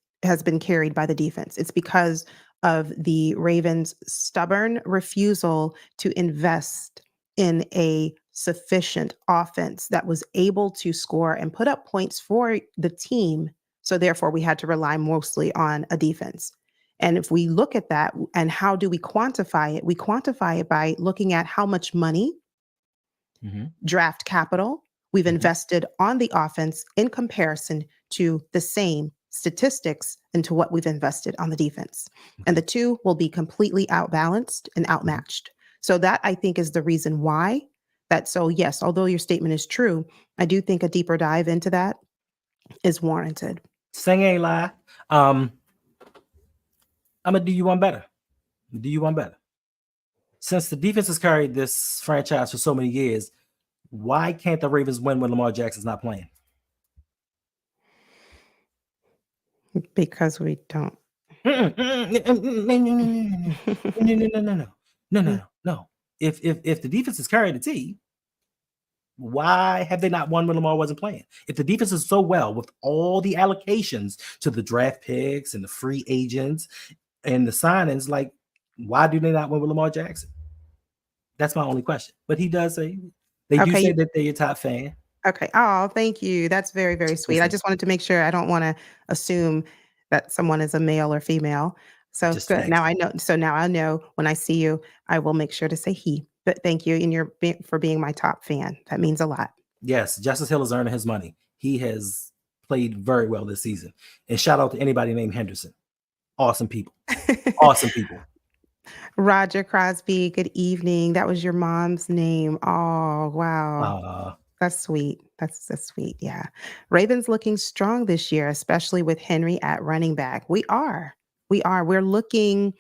by the defense. It's because of the Ravens' stubborn refusal to invest in a sufficient offense that was able to score and put up points for the team. So therefore, we had to rely mostly on a defense. And if we look at that and how do we quantify it? We quantify it by looking at how much money, draft capital we've invested on the offense in comparison to the same statistics and to what we've invested on the defense. And the two will be completely outbalanced and outmatched. So that, I think, is the reason why so yes, although your statement is true, I do think a deeper dive into that is warranted. Saying ain't lie. I'm gonna do you one better. Since the defense has carried this franchise for so many years, why can't the Ravens win when Lamar Jackson's not playing? Because we don't. No. If the defense is carrying the team, why have they not won when Lamar wasn't playing? If the defense is so well with all the allocations to the draft picks and the free agents and the signings, like, why do they not win with Lamar Jackson? That's my only question. But he does say do say that they're your top fan. Okay. Oh, thank you. That's very, very sweet. I just wanted to make sure. I don't want to assume that someone is a male or female. So Just good. facts. Now I know. So now I know when I see you, I will make sure to say he. But thank you, and for being my top fan. That means a lot. Yes, Justice Hill is earning his money. He has played very well this season. And shout out to anybody named Henderson. Awesome people. Awesome people. Roger Crosby, good evening. That was your mom's name. Oh, wow. That's sweet. That's sweet. Yeah. Ravens looking strong this year, especially with Henry at running back. We are. We're looking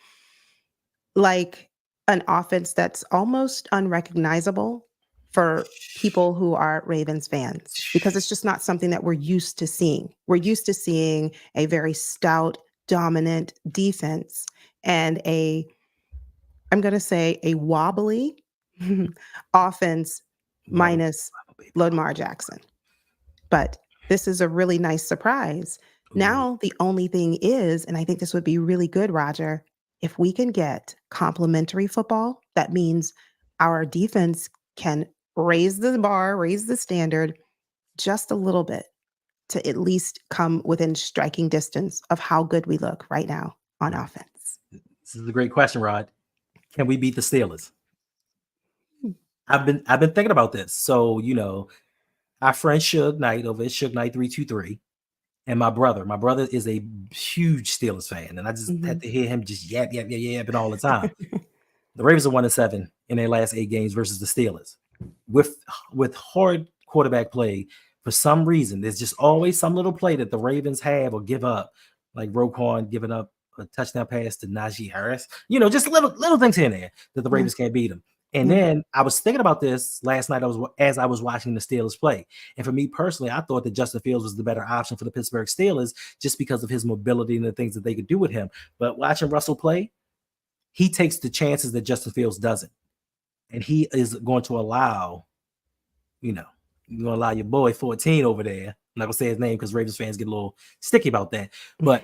like an offense that's almost unrecognizable for people who are Ravens fans, because it's just not something that we're used to seeing. We're used to seeing a very stout, dominant defense and I'm going to say a wobbly offense minus Lamar Jackson. But this is a really nice surprise. Now, the only thing is, and I think this would be really good, Roger, if we can get complementary football, that means our defense can raise the bar, raise the standard just a little bit to at least come within striking distance of how good we look right now on offense. This is a great question, Rod. Can we beat the Steelers? I've been thinking about this. So, our friend Suge Knight over at Suge Knight 323, and my brother is a huge Steelers fan, and I just had to hear him just yapping all the time. The Ravens are 1-7 in their last 8 games versus the Steelers. With hard quarterback play, for some reason, there's just always some little play that the Ravens have or give up, like Roquan giving up a touchdown pass to Najee Harris. Just little things here and there that the Ravens can't beat them. And then I was thinking about this last night as I was watching the Steelers play. And for me personally, I thought that Justin Fields was the better option for the Pittsburgh Steelers just because of his mobility and the things that they could do with him. But watching Russell play, he takes the chances that Justin Fields doesn't. And he is going to allow, you're going to allow your boy 14 over there. I'm not going to say his name because Ravens fans get a little sticky about that. But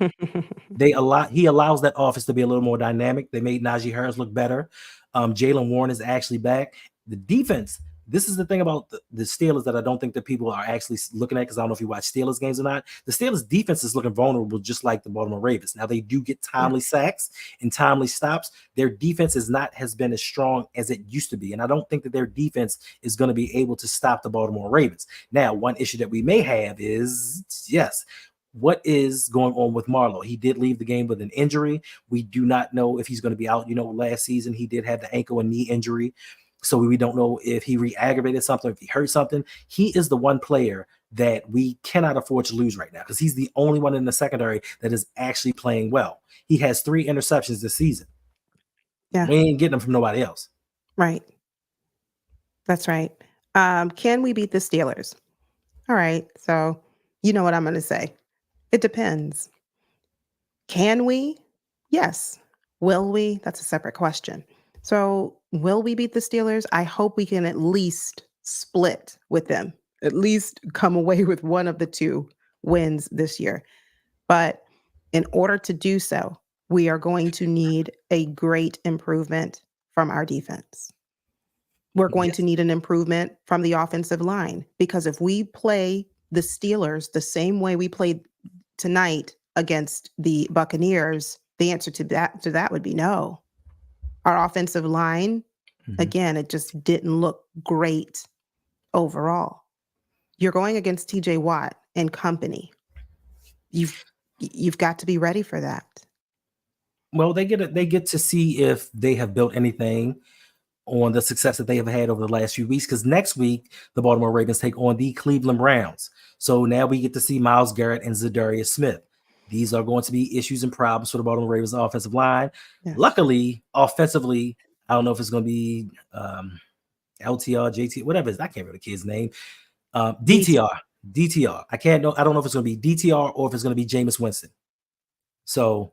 he allows that offense to be a little more dynamic. They made Najee Harris look better. Jaylen Warren is actually back. The defense, this is the thing about the Steelers that I don't think that people are actually looking at, because I don't know if you watch Steelers games or not. The Steelers defense is looking vulnerable just like the Baltimore Ravens. Now, they do get timely sacks and timely stops. Their defense has been as strong as it used to be, and I don't think that their defense is going to be able to stop the Baltimore Ravens. Now, one issue that we may have is, what is going on with Marlowe? He did leave the game with an injury. We do not know if he's going to be out. Last season he did have the ankle and knee injury. So we don't know if he re-aggravated something, if he hurt something. He is the one player that we cannot afford to lose right now, because he's the only one in the secondary that is actually playing well. He has 3 interceptions this season. Yeah. We ain't getting them from nobody else. Right. That's right. Can we beat the Steelers? All right. So you know what I'm going to say. It depends. Can we? Yes. Will we? That's a separate question. So will we beat the Steelers? I hope we can at least split with them, at least come away with one of the 2 wins this year. But in order to do so, we are going to need a great improvement from our defense. We're going Yes. to need an improvement from the offensive line, because if we play the Steelers the same way we played tonight against the Buccaneers, the answer to that would be no. Our offensive line, again, it just didn't look great overall. You're going against TJ Watt and company. You've got to be ready for that. Well, they get to see if they have built anything on the success that they have had over the last few weeks, because next week the Baltimore Ravens take on the Cleveland Browns. So now we get to see Myles Garrett and Zadarius Smith. These are going to be issues and problems for the Baltimore Ravens offensive line. Yes. Luckily, offensively, I don't know if it's going to be LTR, JT, whatever it is. I can't remember the kid's name. DTR. I don't know if it's going to be DTR or if it's going to be Jameis Winston. So,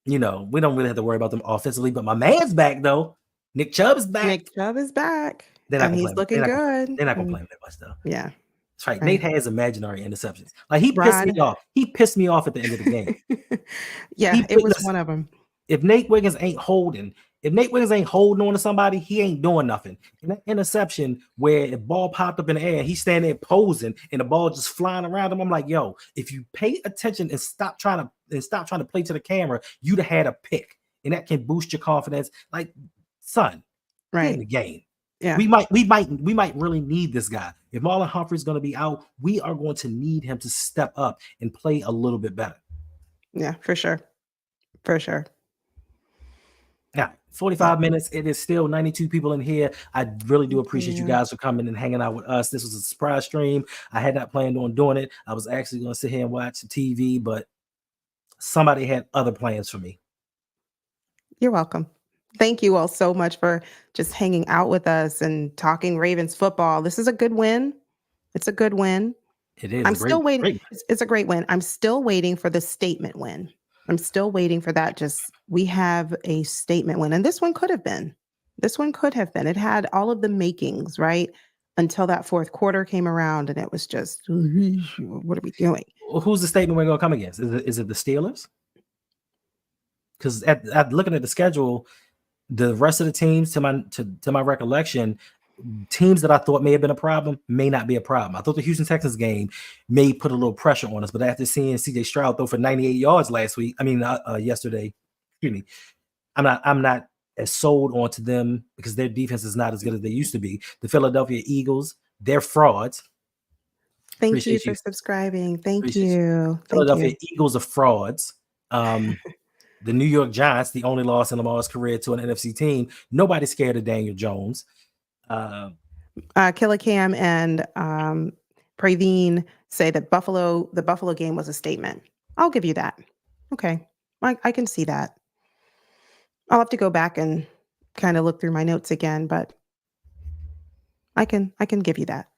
we don't really have to worry about them offensively. But my man's back, though. Nick Chubb is back. Nick Chubb is back. And he's looking good. They're not going to play him that much, though. Yeah. That's right. Nate has imaginary interceptions. Like, he pissed me off. He pissed me off at the end of the game. It was one of them. If Nate Wiggins ain't holding on to somebody, he ain't doing nothing. And that interception where the ball popped up in the air, he's standing there posing and the ball just flying around him. I'm like, yo, if you pay attention and stop trying to play to the camera, you'd have had a pick. And that can boost your confidence. Like, son, right in the game. Yeah. We might really need this guy. If Marlon Humphrey's going to be out, we are going to need him to step up and play a little bit better. Yeah, for sure. For sure. Now, 45 minutes. It is still 92 people in here. I really do appreciate you guys for coming and hanging out with us. This was a surprise stream. I had not planned on doing it. I was actually going to sit here and watch the TV, but somebody had other plans for me. You're welcome. Thank you all so much for just hanging out with us and talking Ravens football. This is a good win. It's a good win. It is. I'm still waiting. It's a great win. I'm still waiting for the statement win. I'm still waiting for that. We have a statement win. And this one could have been. It had all of the makings, right? Until that fourth quarter came around and it was just, what are we doing? Who's the statement we're going to come against? Is it the Steelers? Because looking at the schedule, the rest of the teams, to my recollection, teams that I thought may have been a problem may not be a problem. I thought the Houston Texans game may put a little pressure on us, but after seeing CJ Stroud throw for 98 yards yesterday, excuse me, I'm not as sold onto them because their defense is not as good as they used to be. The Philadelphia Eagles, they're frauds. Thank you for subscribing. Thank you. Philadelphia Eagles are frauds. The New York Giants, the only loss in Lamar's career to an NFC team. Nobody's scared of Daniel Jones. Killicam and Praveen say that the Buffalo game was a statement. I'll give you that. Okay. I can see that. I'll have to go back and kind of look through my notes again, but I can give you that.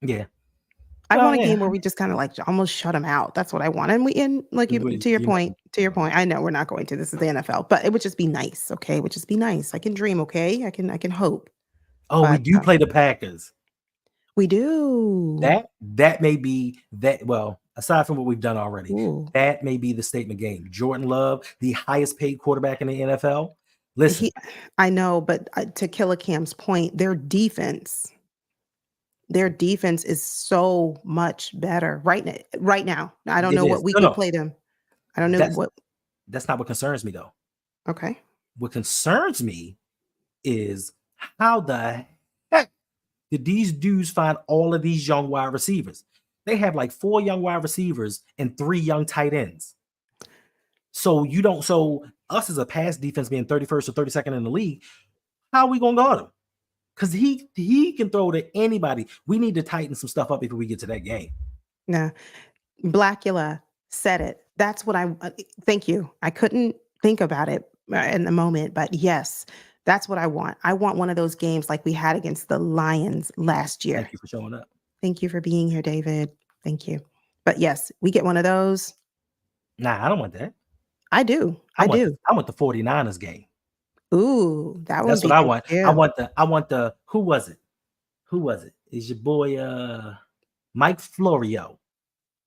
Yeah. I want a game where we just kind of like almost shut them out. That's what I want. And to your point, I know we're not going to. This is the NFL, but it would just be nice. Okay. It would just be nice. I can dream. Okay. I can hope. Oh, but, we do play the Packers. We do. That may be that. Well, aside from what we've done already, that may be the statement game. Jordan Love, the highest paid quarterback in the NFL. Listen, I know, but to Killicam's point, their defense is so much better right now. I don't know what we could play them. I don't know what. That's not what concerns me, though. Okay. What concerns me is how the heck did these dudes find all of these young wide receivers? They have like 4 young wide receivers and 3 young tight ends. So us as a pass defense being 31st or 32nd in the league, how are we going to guard him? Because he can throw to anybody. We need to tighten some stuff up before we get to that game. Yeah. Blackula said it. That's what thank you. I couldn't think about it in the moment, but yes, that's what I want. I want one of those games like we had against the Lions last year. Thank you for showing up. Thank you for being here, David. Thank you. But yes, we get one of those. Nah, I don't want that. I do. I want the 49ers game. Ooh, that's what I want. Yeah. I want the who was it? Is your boy Mike Florio?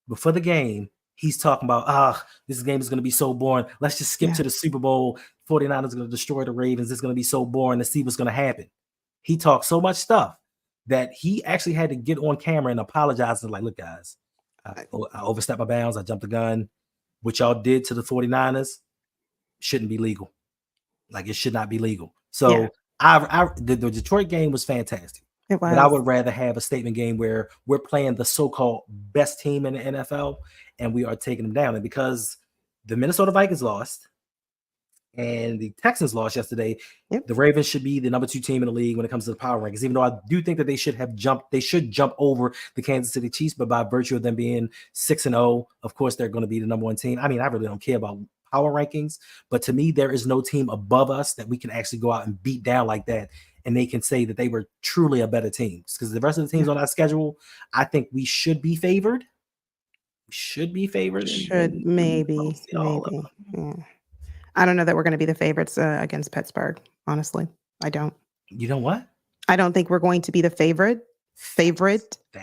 Before the game, he's talking about, this game is going to be so boring. Let's just skip to the Super Bowl. 49ers going to destroy the Ravens. It's going to be so boring to see what's going to happen. He talked so much stuff that he actually had to get on camera and apologize. And like, look, guys, I overstepped my bounds. I jumped the gun. What y'all did to the 49ers shouldn't be legal. Like, it should not be legal. So the Detroit game was fantastic. It was. But I would rather have a statement game where we're playing the so-called best team in the NFL and we are taking them down. And because the Minnesota Vikings lost and the Texans lost yesterday, the Ravens should be the number 2 team in the league when it comes to the power rankings, even though I do think that they should jump over the Kansas City Chiefs, but by virtue of them being 6-0, of course, they're going to be the number 1 team. I mean, I really don't care about power rankings, but to me, there is no team above us that we can actually go out and beat down like that. And they can say that they were truly a better team, because the rest of the teams on our schedule, I think we should be favored. Maybe. Yeah. I don't know that we're going to be the favorites against Pittsburgh. Honestly, I don't. You know what? I don't think we're going to be the favorite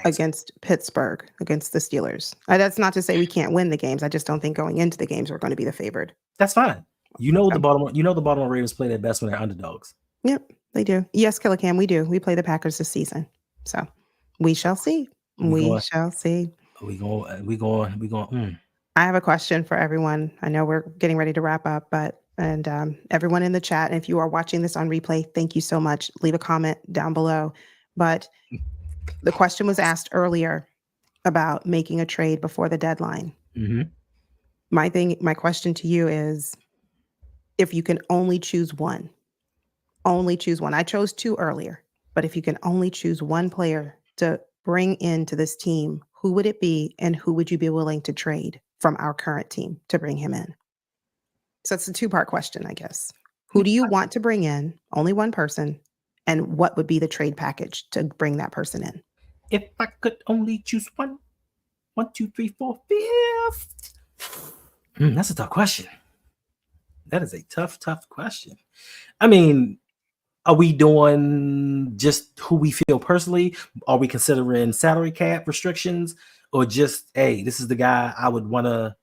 against Pittsburgh, against the Steelers. That's not to say we can't win the games. I just don't think going into the games we're going to be the favored. That's fine. The Baltimore Ravens play their best when they're underdogs. Yep, they do. Yes, Killicam, we do. We play the Packers this season, so we shall see. We shall see. We going. I have a question for everyone. I know we're getting ready to wrap up, but everyone in the chat, and if you are watching this on replay, thank you so much. Leave a comment down below. But the question was asked earlier about making a trade before the deadline. Mm-hmm. My question to you is, if you can only choose one. I chose 2 earlier, but if you can only choose one player to bring into this team, who would it be, and who would you be willing to trade from our current team to bring him in? So it's a 2-part question, I guess. Who do you want to bring in? Only one person. And what would be the trade package to bring that person in? If I could only choose one, 1, 2, 3, 4, 5th. That's a tough question. That is a tough question. I mean, are we doing just who we feel personally? Are we considering salary cap restrictions, or just, hey, this is the guy I would want to?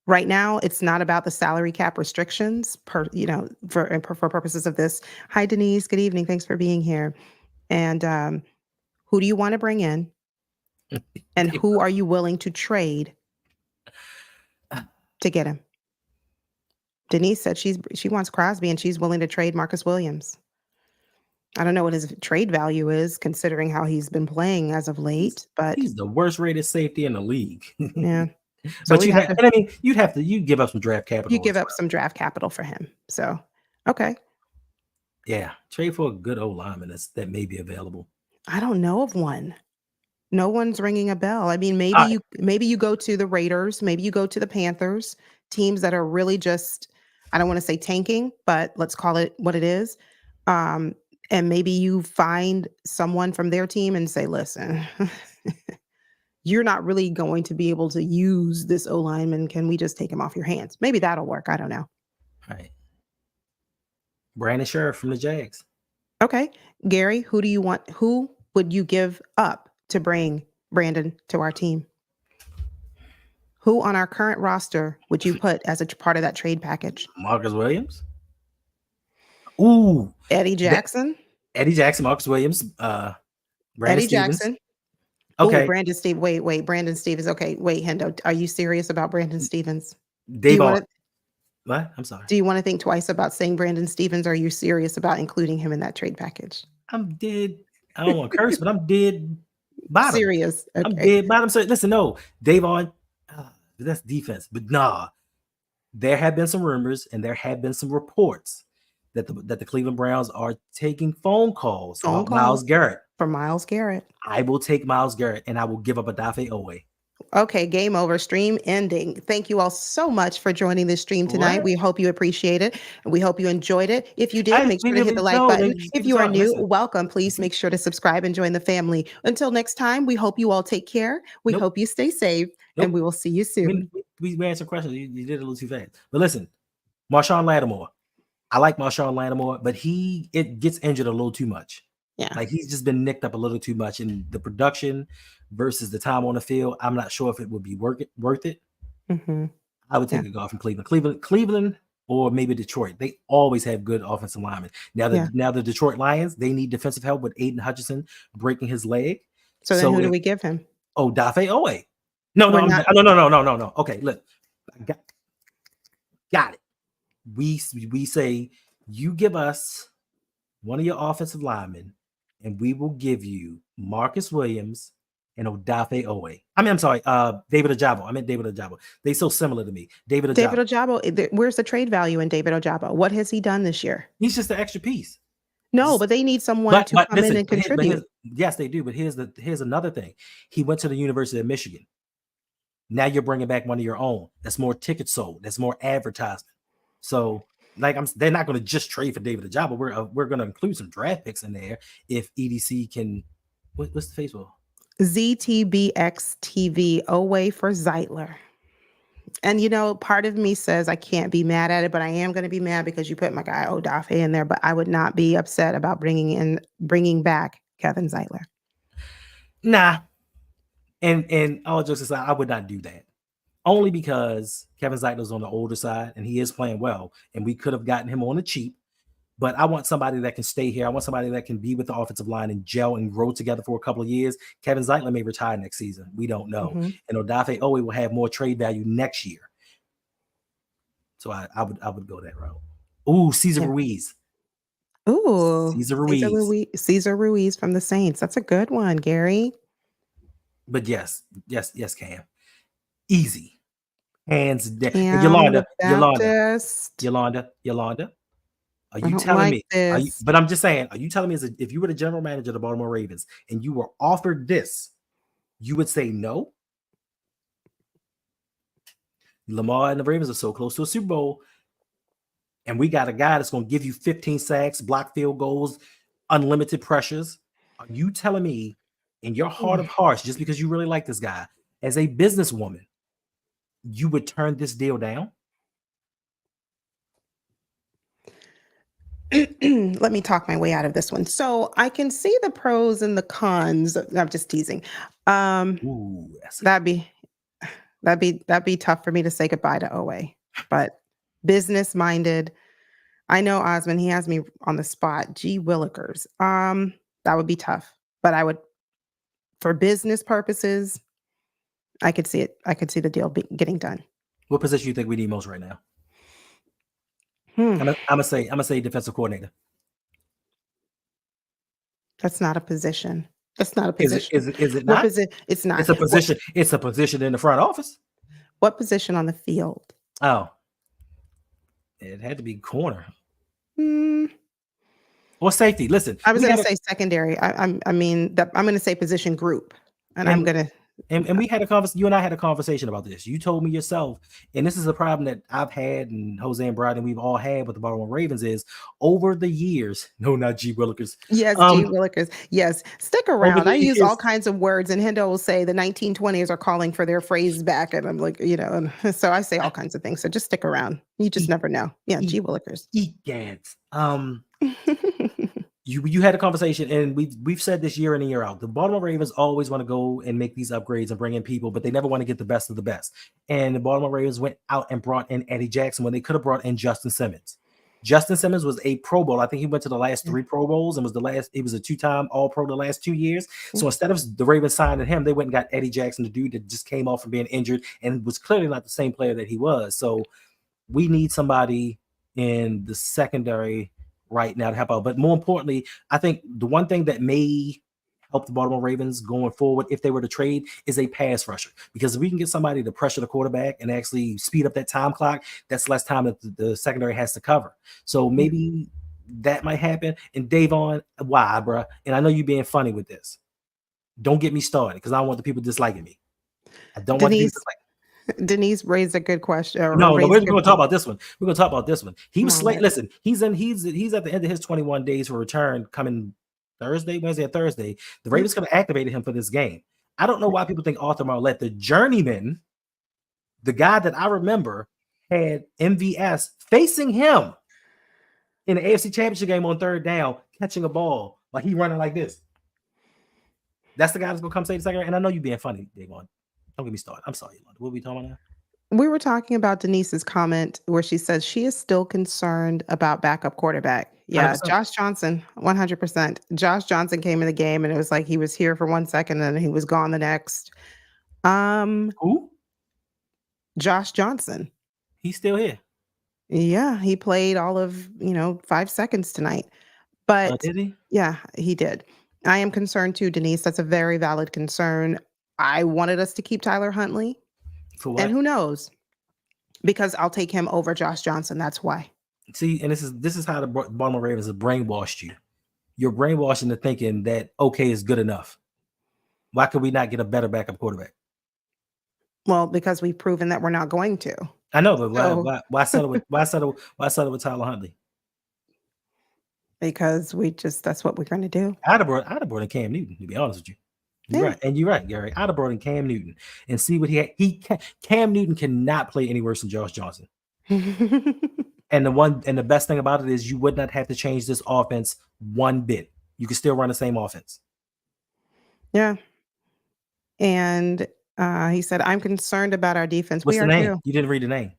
Right now, it's not about the salary cap restrictions for purposes of this. Hi, Denise. Good evening. Thanks for being here. And who do you want to bring in? And who are you willing to trade to get him? Denise said she wants Crosby and she's willing to trade Marcus Williams. I don't know what his trade value is, considering how he's been playing as of late, but he's the worst rated safety in the league. Yeah. So but you'd give up some draft capital. You give up some draft capital for him. So, okay. Yeah. Trade for a good old lineman that may be available. I don't know of one. No one's ringing a bell. I mean, maybe you go to the Raiders, maybe you go to the Panthers, teams that are really just, I don't want to say tanking, but let's call it what it is. And maybe you find someone from their team and say, listen, you're not really going to be able to use this O-lineman. Can we just take him off your hands? Maybe that'll work. I don't know. Right. Brandon Sheriff from the Jags. Okay. Gary, who do you want? Who would you give up to bring Brandon to our team? Who on our current roster would you put as a part of that trade package? Marcus Williams. Ooh. Eddie Jackson. Marcus Williams. Brandon Eddie Stevens. Jackson. Okay. Ooh, Brandon Stevens. Wait. Brandon Stevens. Okay. Wait, Hendo. Are you serious about Brandon Stevens? What? I'm sorry. Do you want to think twice about saying Brandon Stevens? Or are you serious about including him in that trade package? I'm dead. I don't want to curse, but I'm dead bottom. Serious. Okay. I'm dead bottom. So listen, no. Davon, that's defense. But nah, there have been some rumors and there have been some reports that the Cleveland Browns are taking phone calls on Myles Garrett. For Myles Garrett. I will take Myles Garrett and I will give up Odafe Owe. Okay, game over. Stream ending. Thank you all so much for joining this stream tonight. Right. We hope you appreciate it. And we hope you enjoyed it. If you did, make sure to hit the like button. If you are new, welcome. Please make sure to subscribe and join the family. Until next time, we hope you all take care. We hope you stay safe. And we will see you soon. We answered questions. You did it a little too fast. But listen, Marshawn Lattimore. I like Marshawn Lattimore, but it gets injured a little too much. Yeah. Like he's just been nicked up a little too much, and the production versus the time on the field, I'm not sure if it would be worth it. Mm-hmm. I would take a guy from Cleveland, or maybe Detroit. They always have good offensive linemen. Now the Detroit Lions, they need defensive help with Aiden Hutchinson breaking his leg. So then who do we give him? Oh, Dafe Owe. No. Okay, look, got it. We say you give us one of your offensive linemen, and we will give you Marcus Williams and Odafe Owe. I'm sorry, David Ojabo. I meant David Ojabo. They so similar to me. David Ojabo. Where's the trade value in David Ojabo? What has he done this year? He's just an extra piece. No, but they need someone to come in and contribute. Yes, they do. But here's another thing. He went to the University of Michigan. Now you're bringing back one of your own. That's more tickets sold. That's more advertisement. So, they're not going to just trade for David Ojabo. We're going to include some draft picks in there if EDC can. What's the Facebook? ZTBXTV away for Zeitler. And part of me says I can't be mad at it, but I am going to be mad because you put my guy Odafe in there. But I would not be upset about bringing back Kevin Zeitler. Nah, and all jokes aside, I would not do that. Only because Kevin Zeitler's on the older side and he is playing well, and we could have gotten him on the cheap. But I want somebody that can stay here. I want somebody that can be with the offensive line and gel and grow together for a couple of years. Kevin Zeitler may retire next season. We don't know. Mm-hmm. And Odafe Owe will have more trade value next year. So I would go that route. Ooh, Cesar Ruiz. Ooh, Cesar Ruiz from the Saints. That's a good one, Gary. But yes, Cam. Easy. Hands down. Yolanda. Are you telling me? But I'm just saying, are you telling me if you were the general manager of the Baltimore Ravens and you were offered this, you would say no? Lamar and the Ravens are so close to a Super Bowl, and we got a guy that's going to give you 15 sacks, block field goals, unlimited pressures. Are you telling me in your heart of hearts, just because you really like this guy, as a businesswoman, you would turn this deal down? Let me talk my way out of this one. So I can see the pros and the cons. I'm just teasing. That'd be tough for me to say goodbye to Owe, but business minded. I know Osmond, he has me on the spot. Gee Willikers. That would be tough, but I would, for business purposes, I could see it. I could see the deal getting done. What position do you think we need most right now? I'm gonna say defensive coordinator. That's not a position. That's not a position. Is it not? It's not. It's a position. It's a position in the front office. What position on the field? Oh, it had to be corner. Or safety. Listen, I was going to say secondary. I'm going to say position group, and I'm going to. And we had a conversation. You and I had a conversation about this. You told me yourself, and this is a problem that I've had, and Jose and Brad, and we've all had with the Baltimore Ravens is over the years. No, not G Willikers. Yes, G Willikers. Yes, stick around. I use all kinds of words, and Hendo will say the 1920s are calling for their phrase back, and I'm like, and so I say all kinds of things. So just stick around. You just never know. Yeah, G Willikers. Egad. You had a conversation, and we've said this year in and year out. The Baltimore Ravens always want to go and make these upgrades and bring in people, but they never want to get the best of the best. And the Baltimore Ravens went out and brought in Eddie Jackson when they could have brought in Justin Simmons. Justin Simmons was a Pro Bowl. I think he went to the last 3 Pro Bowls and he was a 2-time All-Pro the last 2 years. So instead of the Ravens signing him, they went and got Eddie Jackson, the dude that just came off from being injured and was clearly not the same player that he was. So we need somebody in the secondary right now to help out. But more importantly, I think the one thing that may help the Baltimore Ravens going forward, if they were to trade, is a pass rusher. Because if we can get somebody to pressure the quarterback and actually speed up that time clock, that's less time that the secondary has to cover. So maybe that might happen. And Davon, why, bro? And I know you're being funny with this. Don't get me started because I don't want the people disliking me. I don't want the people disliking. Denise raised a good question. No, we're going to talk about this one. We're going to talk about this one. He was late. Listen, he's at the end of his 21 days for return coming Wednesday or Thursday. The Ravens could have activated him for this game. I don't know why people think Arthur Marlette, the journeyman, the guy that I remember had MVS facing him in the AFC Championship game on 3rd down, catching a ball like he running like this. That's the guy that's gonna come say the second. And I know you being funny, Davon. Don't get me started. I'm sorry, Yolanda. What are we talking about now? We were talking about Denise's comment where she says she is still concerned about backup quarterback. Yeah, 100%. Josh Johnson, 100%. Josh Johnson came in the game and it was like he was here for 1 second and he was gone the next. Who? Josh Johnson. He's still here. Yeah, he played all of, 5 seconds tonight. But Did he? yeah, he did. I am concerned too, Denise. That's a very valid concern. I wanted us to keep Tyler Huntley. For And what? who knows? Because I'll take him over Josh Johnson. That's why. See, and this is how the Baltimore Ravens have brainwashed you. You're brainwashed into thinking that okay is good enough. Why could we not get a better backup quarterback? Well, because we've proven that we're not going to. I know, but So why settle with Tyler Huntley? because that's what we're going to do. I'd have brought in Cam Newton, to be honest with you. You're Yeah. right. And you're right, Gary. I'd have brought in Cam Newton and see what Cam Newton cannot play any worse than Josh Johnson. And the best thing about it is you would not have to change this offense one bit. You can still run the same offense. Yeah. And he said, I'm concerned about our defense. What's We the are name? too. You didn't read the name.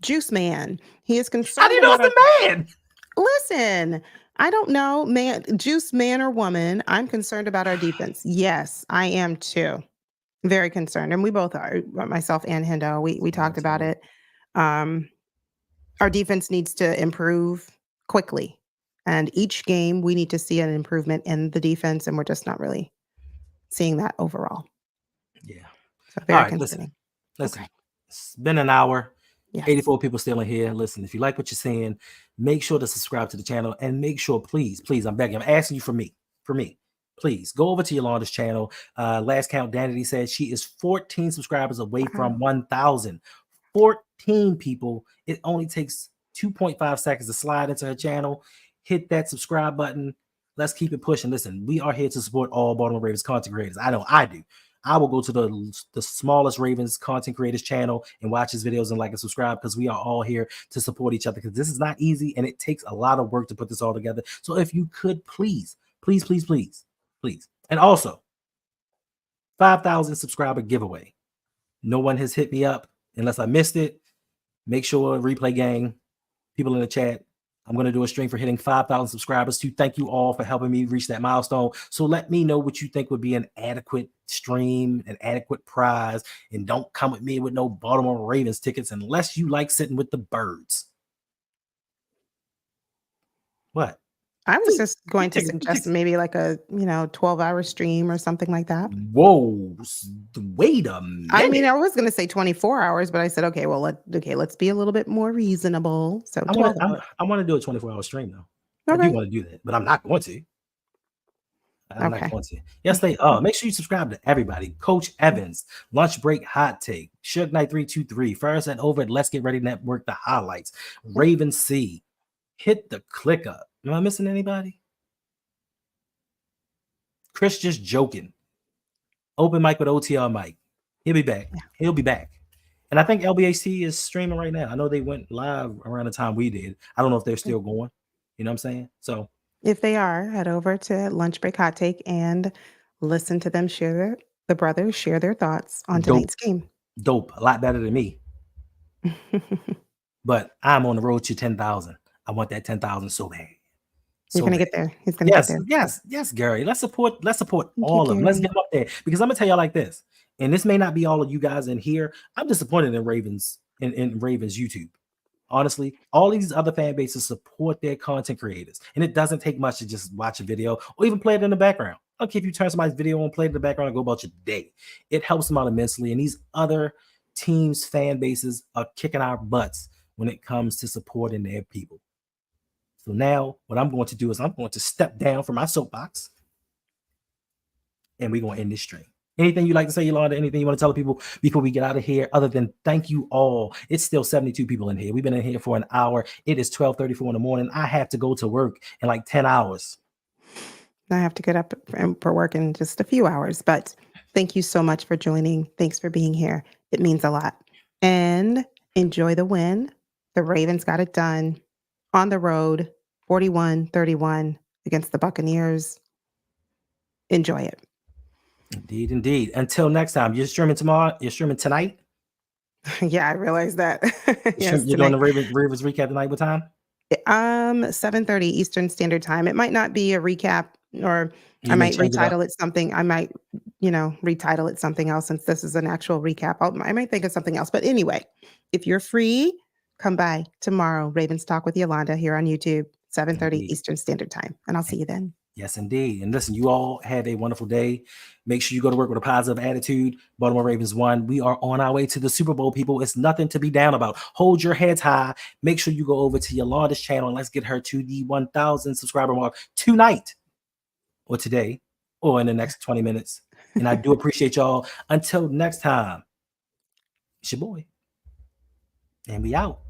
Juice Man. He is How concerned do you know about it's the man? Listen, I don't know, man, juice man or woman. I'm concerned about our defense. Yes, I am too. Very concerned. And we both are, myself and Hendo. We talked about it. Our defense needs to improve quickly. And each game we need to see an improvement in the defense, and we're just not really seeing that overall. Yeah. So very All right, concerning. listen. Okay. It's been an hour. Yeah. 84 people still in here. Listen, if you like what you're seeing, make sure to subscribe to the channel and make sure, please, I'm begging, I'm asking you for me, please go over to Yolanda's channel. Last count, Danity said she is 14 subscribers away from 1,000. 14 people. It only takes 2.5 seconds to slide into her channel. Hit that subscribe button. Let's keep it pushing. Listen, we are here to support all Baltimore Ravens content creators. I know I do. I will go to the smallest Ravens content creators channel and watch his videos and like and subscribe because we are all here to support each other because this is not easy and it takes a lot of work to put this all together. So if you could please. And also 5,000 subscriber giveaway. No one has hit me up unless I missed it. Make sure replay gang, people in the chat, I'm going to do a stream for hitting 5,000 subscribers to thank you all for helping me reach that milestone. So let me know what you think would be an adequate stream, an adequate prize, and don't come with me with no Baltimore Ravens tickets unless you like sitting with the birds. What? I was just going to suggest maybe like a 12-hour stream or something like that. Whoa, wait a minute. I mean, I was going to say 24 hours, but I said, okay, well, let's be a little bit more reasonable. So 12 hours. I want to do a 24-hour stream though. Okay. I do want to do that, but I'm not going to. I'm not going to. Yes, they are. Make sure you subscribe to everybody. Coach Evans, Lunch Break Hot Take, Suge Knight 323, First and Over at Let's Get Ready Network, the highlights, Raven C. Hit the click up. Am I missing anybody? Chris just joking. Open mic with OTR Mike. He'll be back. Yeah. He'll be back. And I think LBAC is streaming right now. I know they went live around the time we did. I don't know if they're still going. You know what I'm saying? So if they are, head over to Lunch Break Hot Take and listen to them the brothers share their thoughts on tonight's game. Dope. A lot better than me. But I'm on the road to 10,000. I want that 10,000 so bad. You're going to get there. He's going to get there. Yes, Gary. Let's support all of them. Let's get them up there. Because I'm going to tell y'all like this. And this may not be all of you guys in here. I'm disappointed in Ravens in Ravens YouTube. Honestly, all these other fan bases support their content creators. And it doesn't take much to just watch a video or even play it in the background. I don't care if you turn somebody's video on, play it in the background, and go about your day. It helps them out immensely. And these other teams' fan bases are kicking our butts when it comes to supporting their people. So now what I'm going to do is I'm going to step down from my soapbox and we're going to end this stream. Anything you like to say, Yolanda? Anything you want to tell people before we get out of here other than thank you all? It's still 72 people in here. We've been in here for an hour. It is 12:34 in the morning. I have to go to work in like 10 hours. I have to get up for work in just a few hours, but thank you so much for joining. Thanks for being here. It means a lot. And enjoy the win. The Ravens got it done on the road, 41-31 against the Buccaneers. Enjoy it. Indeed, indeed. Until next time, you're streaming tomorrow. You're streaming tonight. Yeah, I realized that. Yes, you're doing the Ravens recap tonight. What time? 7:30 Eastern Standard Time. It might not be a recap, or I might retitle it something. I might, retitle it something else, since this is an actual recap. I might think of something else. But anyway, if you're free, come by tomorrow. Ravens Talk with Yolanda here on YouTube, 7:30 Eastern Standard Time. And I'll see you then. Yes, indeed. And listen, you all have a wonderful day. Make sure you go to work with a positive attitude. Baltimore Ravens won. We are on our way to the Super Bowl, people. It's nothing to be down about. Hold your heads high. Make sure you go over to Yolanda's channel and let's get her to the 1,000 subscriber mark tonight or today or in the next 20 minutes. And I do appreciate y'all. Until next time, it's your boy. And we out.